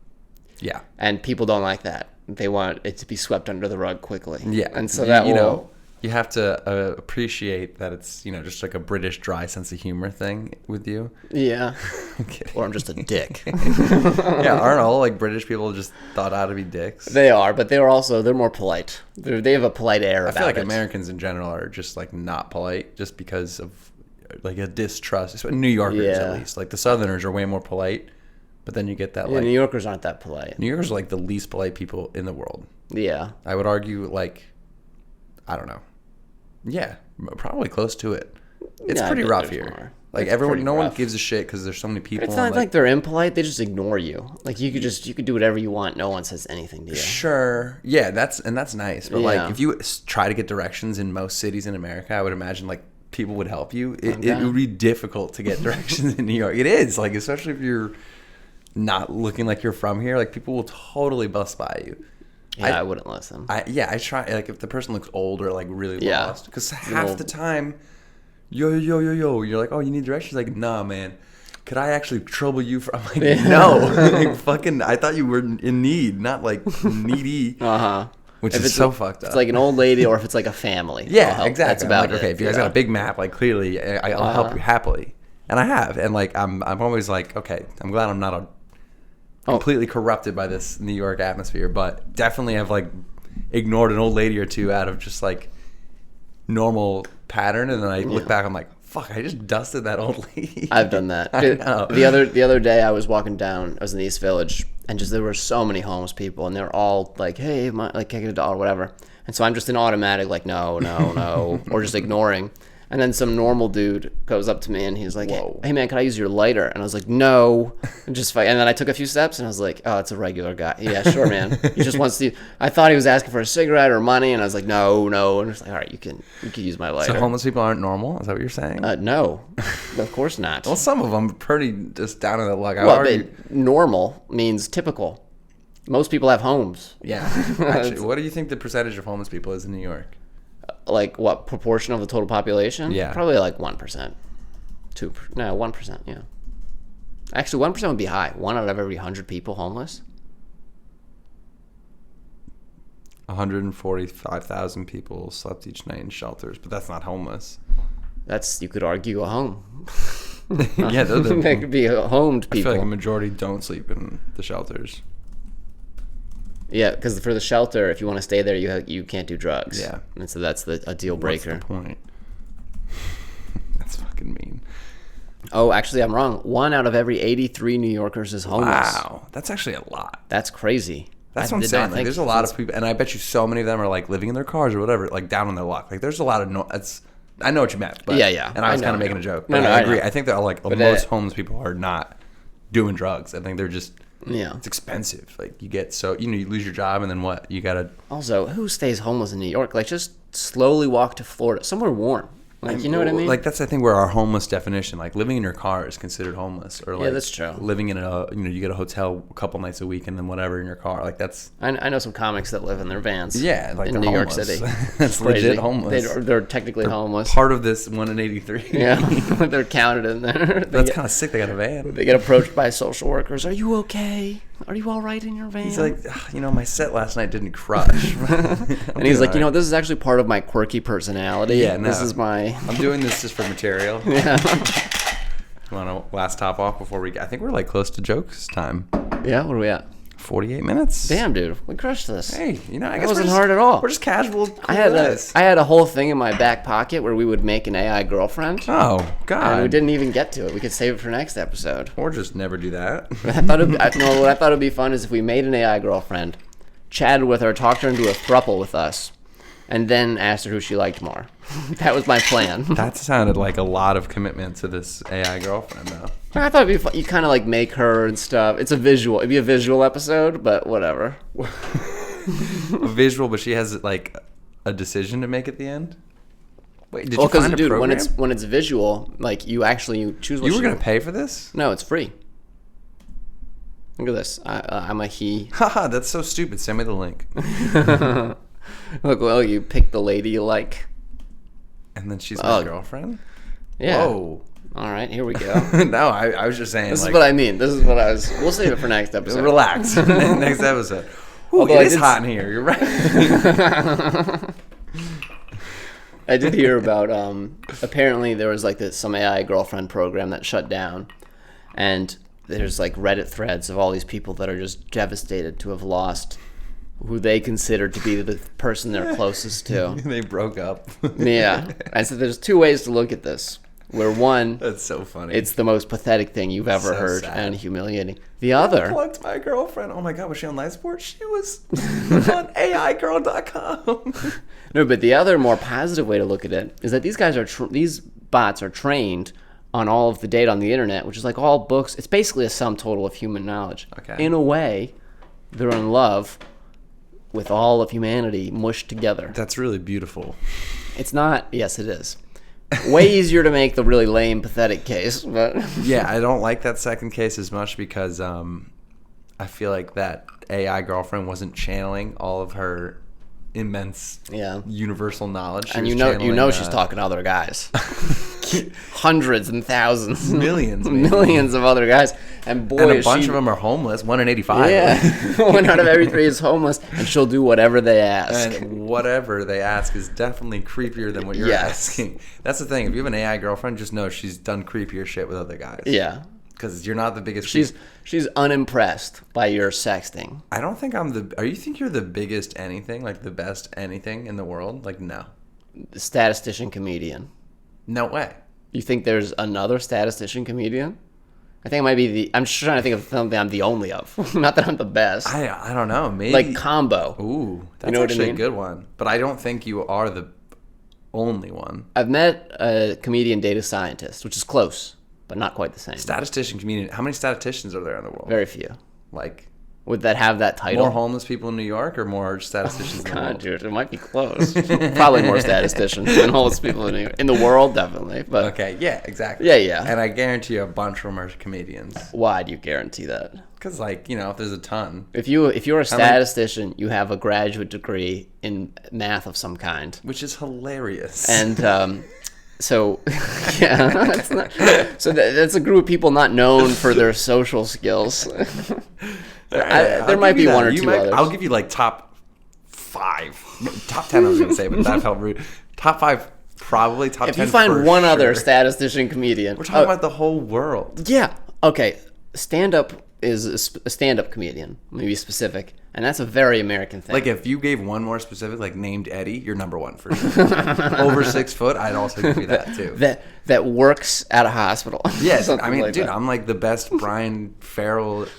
Yeah. and people don't like that. They want it to be swept under the rug quickly. Yeah. and so that you will. know, you have to appreciate that it's just like a British dry sense of humor thing with you. Yeah. I'm kidding. Or I'm just a dick. Yeah, aren't all like British people just thought out to be dicks? They are, but they're more polite. They have a polite air I about feel like it. Americans in general are just like not polite, just because of like a distrust. New Yorkers Yeah. at least, like the Southerners are way more polite, but then you get that Yeah, like New Yorkers aren't that polite. New Yorkers are like the least polite people in the world. Yeah. I would argue, like, I don't know. Yeah, probably close to it. It's Yeah, I pretty bet rough there's here. more. Like It's everyone, pretty no one rough. gives a shit because there's so many people. It's and, not like they're impolite. They just ignore you. Like you could do whatever you want. No one says anything to you. Sure, yeah, that's nice. But Yeah. like, if you try to get directions in most cities in America, I would imagine like people would help you. It would be difficult to get directions in New York. It is, like, especially if you're not looking like you're from here. Like people will totally bust by you. Yeah, I wouldn't listen. I try, like, if the person looks old or like really Yeah. lost, because half the time, you're like, oh, you need directions? Like, nah, man, could I actually trouble you for? I'm like, no, like, fucking, I thought you were in need, not like needy. Which If is it's so like- fucked if up. It's like an old lady, or if it's like a family. I'll yeah, help. exactly. That's I'm about like, okay, it. if you guys got a big map, like clearly, I'll help you happily, and I have, and like I'm always like, okay, I'm glad I'm not completely corrupted by this New York atmosphere, but definitely have like ignored an old lady or two out of just like normal pattern, and then I look back, I'm like, fuck, I just dusted that old lady. I've done that. I know. The other day I was walking down. I was in the East Village, and just there were so many homeless people, and they're all like, "Hey, like, can I get a dollar, whatever." And so I'm just in automatic, like, no, or just ignoring. And then some normal dude goes up to me and he's like, Whoa. "Hey man, can I use your lighter?" And I was like, "No." And and then I took a few steps and I was like, "Oh, it's a regular guy. Yeah, sure, man. He just wants to." I thought he was asking for a cigarette or money, and I was like, "No." And I was like, "All right, you can use my lighter." So homeless people aren't normal? Is that what you're saying? No, of course not. Well, some of them are pretty just down in the luck. I would Well, argue. normal means typical. Most people have homes. Yeah. Actually, what do you think the percentage of homeless people is in New York? Like what proportion of the total population? Yeah. Probably like 1%. 1%, yeah. Actually, 1% would be high. 1 out of every 100 people homeless. 145,000 people slept each night in shelters, but that's not homeless. You could argue, a home. Yeah, They could be homed I feel people. like a majority don't sleep in the shelters. Yeah, because for the shelter, if you want to stay there, you can't do drugs. Yeah. And so that's a deal What's breaker. the point? That's fucking mean. Oh, actually, I'm wrong. 1 out of every 83 New Yorkers is homeless. Wow, that's actually a lot. That's crazy. That's I what I'm did saying. not Like, think- there's a lot of people, and I bet you so many of them are like living in their cars or whatever, like down on their luck. Like, there's a lot of I know what you meant, but Yeah. And I was I kind of know. making a joke, No, but no, I I agree. know. I think that like But, most homeless people are not doing drugs. I think they're just Yeah. it's expensive. Like, you get you lose your job, and then what? You gotta. Also, who stays homeless in New York? Like, just slowly walk to Florida, somewhere warm. Like, you know what I mean? Like, that's, I think, where our homeless definition, like, living in your car is considered homeless. Or, like, that's true. living in you get a hotel a couple nights a week and then whatever in your car. Like, that's... I know some comics that live in their vans. Yeah, like, in they're New York homeless. City. That's Crazy. legit homeless. They're technically homeless. Part of this 1 in 83. Yeah, they're counted in there. That's kind of sick. They got a van. They get approached by social workers. Are you okay? Are you all right in your van? He's like, my set last night didn't crush. And he's like, this is actually part of my quirky personality. Yeah, no. This is my... I'm doing this just for material. Yeah. You want to last top off before we... I think we're, like, close to jokes time. Yeah, what are we at? 48 minutes. Damn, dude. We crushed this. Hey, I guess it wasn't hard at all. We're just casual. Cool I had guys. a whole thing in my back pocket where we would make an AI girlfriend. Oh, God. And we didn't even get to it. We could save it for next episode. Or just never do that. What I thought would be fun is if we made an AI girlfriend, chatted with her, talked her into a throuple with us, and then asked her who she liked more. That was my plan. That sounded like a lot of commitment to this AI girlfriend, though. I thought it'd be fun. You kind of like make her and stuff. It's a visual. It'd be a visual episode, but whatever. A visual, but she has like a decision to make at the end. Wait, did you Because find a dude, program? when it's visual, like you choose what You were gonna pay for this? No, it's free. Look at this. I'm a he. Haha, that's so stupid. Send me the link. Look, well, you pick the lady you like. And then she's my girlfriend? Yeah. Whoa. All right, here we go. No, I was just saying. This is what I mean. We'll save it for next episode. Relax. Next episode. Ooh, it is hot in here. You're right. I did hear about, apparently there was like some AI girlfriend program that shut down. And there's like Reddit threads of all these people that are just devastated to have lost who they consider to be the person they're closest to. They broke up. Yeah. I said there's two ways to look at this. Where one, that's so funny. It's the most pathetic thing you've ever heard and humiliating. The other, I plugged my girlfriend. Oh my God, was she on live sports? She was on AIgirl.com. No, but the other more positive way to look at it is that these guys these bots are trained on all of the data on the internet, which is like all books. It's basically a sum total of human knowledge. Okay. In a way, they're in love with all of humanity mushed together. That's really beautiful. It's not. Yes, it is. Way easier to make the really lame, pathetic case, but yeah, I don't like that second case as much because I feel like that AI girlfriend wasn't channeling all of her immense universal knowledge. And she's talking to other guys. Hundreds and thousands, millions of other guys, and boy, and a bunch of them are homeless. 1 in 85. Yeah, 1 out of every 3 is homeless, and she'll do whatever they ask. And whatever they ask is definitely creepier than what you're asking. That's the thing. If you have an AI girlfriend, just know she's done creepier shit with other guys. Yeah, because you're not the biggest. She's unimpressed by your sexting. I don't think I'm the. Are you think you're the biggest anything, like the best anything in the world? Like no. Statistician comedian. No way. You think there's another statistician comedian? I think it might be I'm just trying to think of something I'm the only of. Not that I'm the best. I don't know. Maybe like Combo. Ooh, that's actually a good one. But I don't think you are the only one. I've met a comedian data scientist, which is close, but not quite the same. Statistician comedian. How many statisticians are there in the world? Very few. Like. Would that have that title? More homeless people in New York or more statisticians in the world? Dude, it might be close. Probably more statisticians than homeless people in New York. In the world, definitely. But okay, yeah, exactly. Yeah. And I guarantee you a bunch of them are comedians. Why do you guarantee that? Because, like, if there's a ton. If you're a statistician, you have a graduate degree in math of some kind. Which is hilarious. And, so, yeah. That's a group of people not known for their social skills. There might be one or two others. I'll give you like top 5. No, top 10 I was going to say, but that felt rude. Top 5, probably top 10. If you find one other statistician comedian. We're talking about the whole world. Yeah. Okay. Stand-up is a stand-up comedian. Let me be specific. And that's a very American thing. Like if you gave one more specific, like named Eddie, you're number 1 for sure. Over 6 foot, I'd also give you that too. That works at a hospital. Yes. I mean, like dude, I'm like the best Brian Farrelly,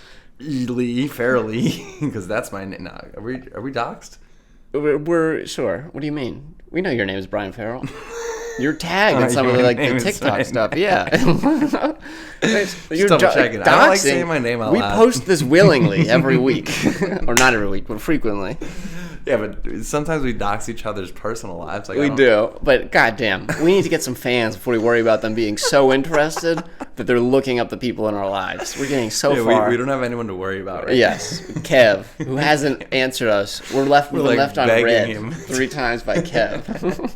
because that's my name. No, are we doxxed? We're sure. What do you mean? We know your name is Brian Farrell. You're tagged in some of the TikTok stuff. Yeah. You're double checking. I don't like saying my name out loud. We post this willingly every week, or not every week, but frequently. Yeah, but sometimes we dox each other's personal lives. Like, We do, but goddamn, we need to get some fans before we worry about them being so interested that they're looking up the people in our lives. We're getting so Yeah, far. we don't have anyone to worry about, right? Yes, Kev, who hasn't answered us. We've been like left on begging red him. 3 times by Kev.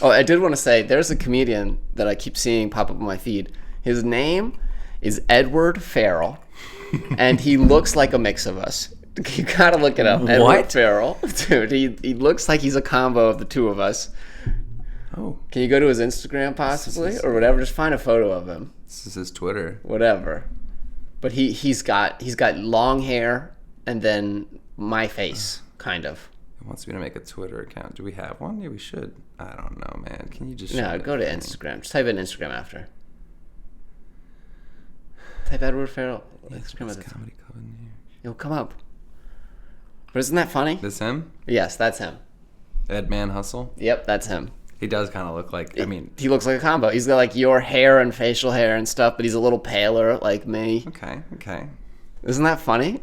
Oh, I did want to say, there's a comedian that I keep seeing pop up on my feed. His name is Edward Farrell, and he looks like a mix of us. You gotta look it up. Edward What? Farrell. Dude, he looks like he's a combo of the two of us. Oh, Can you go to his Instagram possibly? Or whatever? Just find a photo of him. this is his Twitter. Whatever. But he's got long hair and then my face, kind of. He wants me to make a Twitter account. Do we have one? Yeah, we should. I don't know, man. Can you just... show No, me go to everything? Instagram. Just type in Instagram after. Type Edward Farrell. Instagram at the top. Comedy Club in here. It'll come up. But isn't that funny? This him? Yes, that's him. Ed Man Hustle? Yep, that's him. He does kind of look like... I mean... He looks like a combo. He's got like your hair and facial hair and stuff, but he's a little paler like me. Okay. Isn't that funny?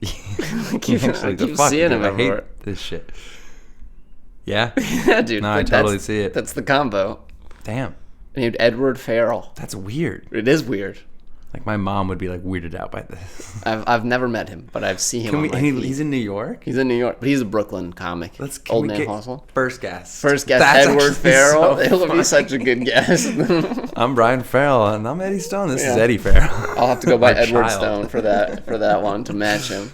I keep the seeing him I everywhere. hate this shit. Yeah? Yeah, dude. No, I but totally that's- see it. That's the combo. Damn. Named Edward Farrell. That's weird. It is weird. Like, my mom would be, like, weirded out by this. I've never met him, but I've seen him on my feed. He's in New York? He's in New York, but he's a Brooklyn comic. Can Old we Man get Hustle. First guess. First guess, That's Edward actually Farrell. so It'll funny. be such a good guess. I'm Brian Farrell, and I'm Eddie Stone. This is Yeah. Eddie Farrell. I'll have to go by My Edward child. Stone for that one to match him.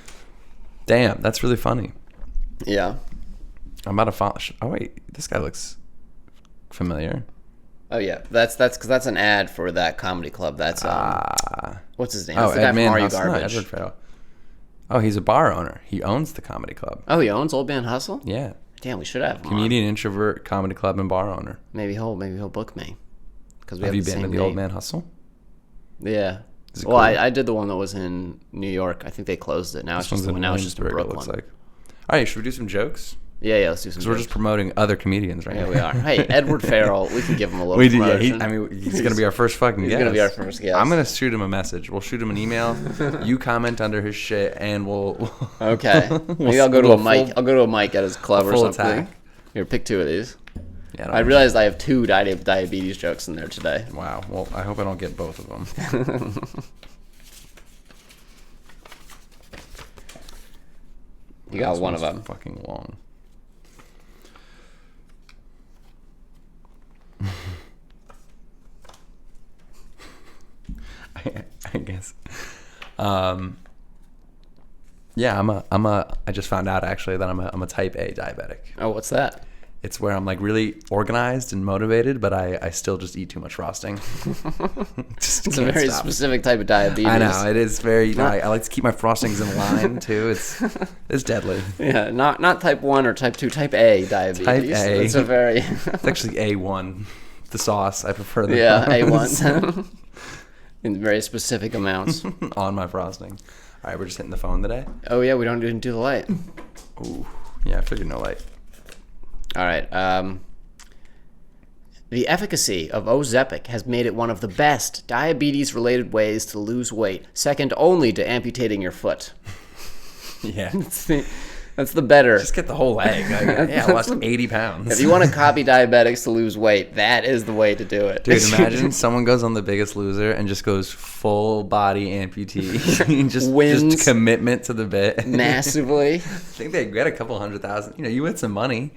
Damn, that's really funny. Yeah. I'm about to follow... Oh, wait. This guy looks familiar. Oh yeah, that's because that's an ad for that comedy club. That's what's his name? Oh, That's the guy Ed from Man Are You Hustle? No, Garbage? Edward Farrell. Oh, he's a bar owner. He owns the comedy club. Oh, he owns Old Man Hustle. Yeah. Damn, we should have him on. Comedian, introvert, comedy club, and bar owner. Maybe he'll book me. Because we Have have you the been to same the Old name. Man Hustle? Yeah. Is it Well, cool? I did the one that was in New York. I think they closed it. Now it's just in now it's just in Williamsburg, it Brooklyn. looks like. All right, should we do some jokes? Yeah, let's do some. Because we're just promoting other comedians right Yeah, now. we are. Hey, Edward Farrell, we can give him a little We do, yeah. promotion. He's going to be our first fucking He's guest. gonna be our first guest. I'm going to shoot him a message. We'll shoot him an email. You comment under his shit, and we'll... Okay. Maybe I'll go to a mic. I'll go to a mic at his club or full something. attack. Here, pick 2 of these. Yeah, I realized I have 2 diabetes jokes in there today. Wow. Well, I hope I don't get both of them. You got This one of one's them. Fucking long. I guess. Yeah, I just found out actually that I'm a type A diabetic. Oh, what's that? It's where I'm like really organized and motivated, but I still just eat too much frosting. Just It's a can't very stop. specific type of diabetes. I know it is very. I like to keep my frostings in line too. It's deadly. Yeah, not type 1 or type 2, type A diabetes. Type A. It's a very It's actually A1, the sauce. I prefer the yeah A1 in very specific amounts. on my frosting. All right, we're just hitting the phone today. Oh yeah, we don't even do the light. Ooh, yeah, I figured no light. All right. The efficacy of Ozempic has made it one of the best diabetes-related ways to lose weight, second only to amputating your foot. Yeah, That's the better. just get the whole leg. I lost 80 pounds. If you want to copy diabetics to lose weight, that is the way to do it. Dude, imagine someone goes on The Biggest Loser and just goes full body amputee. Wins. just commitment to the bit. Massively. I think they get a couple 100,000. You win some money.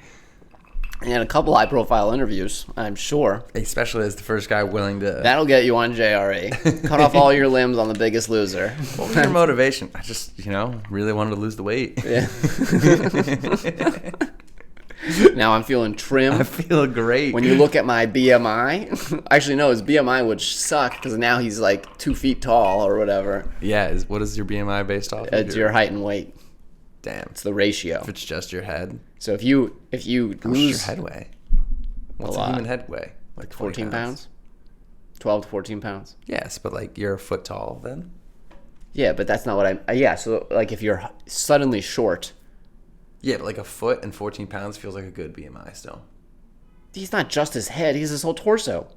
And a couple high-profile interviews, I'm sure. Especially as the first guy willing to... That'll get you on JRE. Cut off all your limbs on The Biggest Loser. What was your motivation? I just, really wanted to lose the weight. Yeah. Now I'm feeling trim. I feel great. When you look at my BMI, actually no, his BMI would suck because now he's like 2 feet tall or whatever. Yeah, what is your BMI based off of? It's your height and weight. Damn. It's the ratio. If it's just your head. So if you How much does your lose head weigh? a What's a lot, human head weigh? Like 20 14 pounds, 12 to 14 pounds. Yes, but like you're a foot tall then? Yeah, but that's not what I'm. Yeah, so like if you're suddenly short, Yeah, but like a foot and 14 pounds feels like a good BMI still. he's not just his head; he's his whole torso.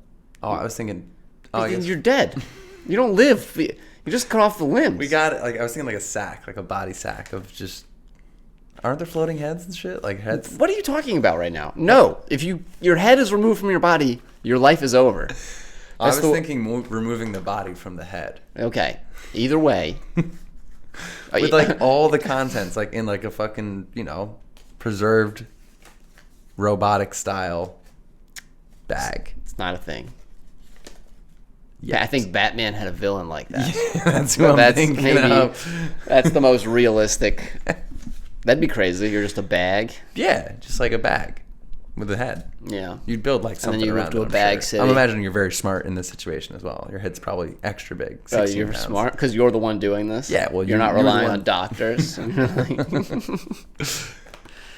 Oh, I was thinking... Oh, I guess You're dead. You don't live. You just cut off the limbs. we got it. Like I was thinking like a sack, like a body sack of just... Aren't there floating heads and shit? Like heads? What are you talking about right now? No. If your head is removed from your body, your life is over. I was thinking removing the body from the head. Okay. Either way. With like all the contents, like in like a fucking, preserved robotic style bag. It's not a thing. Yeah, I think Batman had a villain like that. Yeah, that's what I'm thinking of. That's the most realistic. That'd be crazy. You're just a bag. Yeah, just like a bag with a head. Yeah. You'd build like something and then you around move to it, a bag sure. city. I'm imagining you're very smart in this situation as well. Your head's probably extra big. Oh, you're pounds. smart because you're the one doing this. Yeah, well, you're not you were the relying one- on doctors.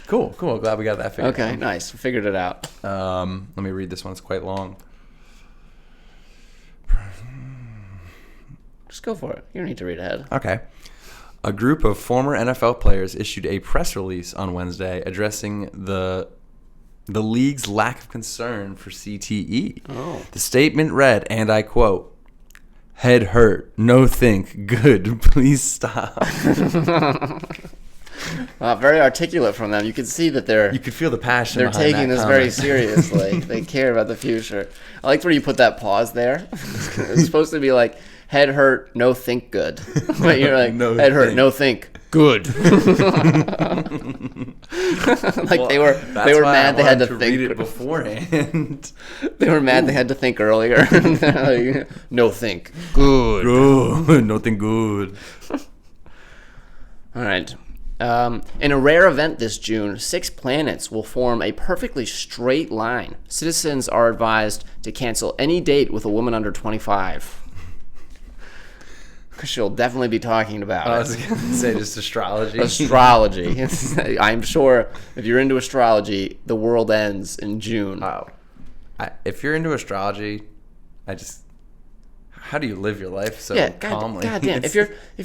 Cool. Glad we got that figured Okay, out. nice. We figured it out. Let me read this one. It's quite long. Just go for it. You don't need to read ahead. Okay. A group of former NFL players issued a press release on Wednesday addressing the league's lack of concern for CTE. Oh. The statement read, and I quote, "Head hurt, no think, good, please stop." Very articulate from them. You can see that You could feel the passion they're behind taking that this very comment. seriously. They care about the future. I liked where you put that pause there. It's supposed to be like, head hurt, no think good. But you're like, No head hurt, think. no think good. Like they were mad they had to think. read it beforehand. They were mad they had to think earlier. Like, no think good. Good, nothing good. All right. In a rare event this June, 6 planets will form a perfectly straight line. Citizens are advised to cancel any date with a woman under 25. Because she'll definitely be talking about I it. was going to say just astrology. Astrology. I'm sure if you're into astrology, the world ends in June. Wow. If you're into astrology, how do you live your life so calmly? Goddamn. If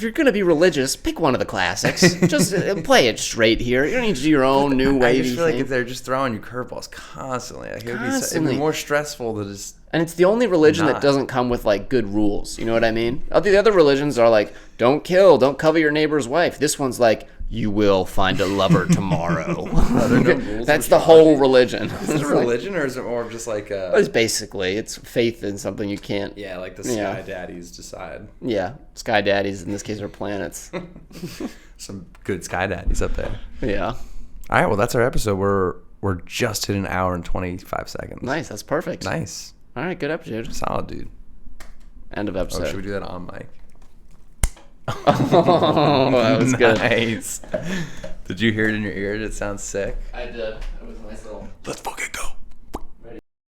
you're gonna be religious, pick one of the classics. Just play it straight here. You don't need to do your own new I wavy just feel like thing. if they're just throwing you curveballs constantly, like it'd Constantly. be more stressful to just. And it's the only religion that Not. doesn't come with like good rules. You know what I mean? The other religions are like, don't kill, don't covet your neighbor's wife. This one's like, you will find a lover tomorrow. Are there no rules That's for the whole religion. Is it a religion or is it more of just like a? It's basically it's faith in something you can't. Yeah, like the Yeah. sky daddies decide. Yeah, sky daddies in this case are planets. Some good sky daddies up there. Yeah, All right, well that's our episode. We're just hit an hour and 25 seconds. nice. That's perfect. Nice, All right, good episode. solid, dude. End of Oh, episode. should we do that on mic? Oh, that was good. Nice. Did you hear it in your ear? Did it sound sick? I did. It was a nice little. Let's fucking go.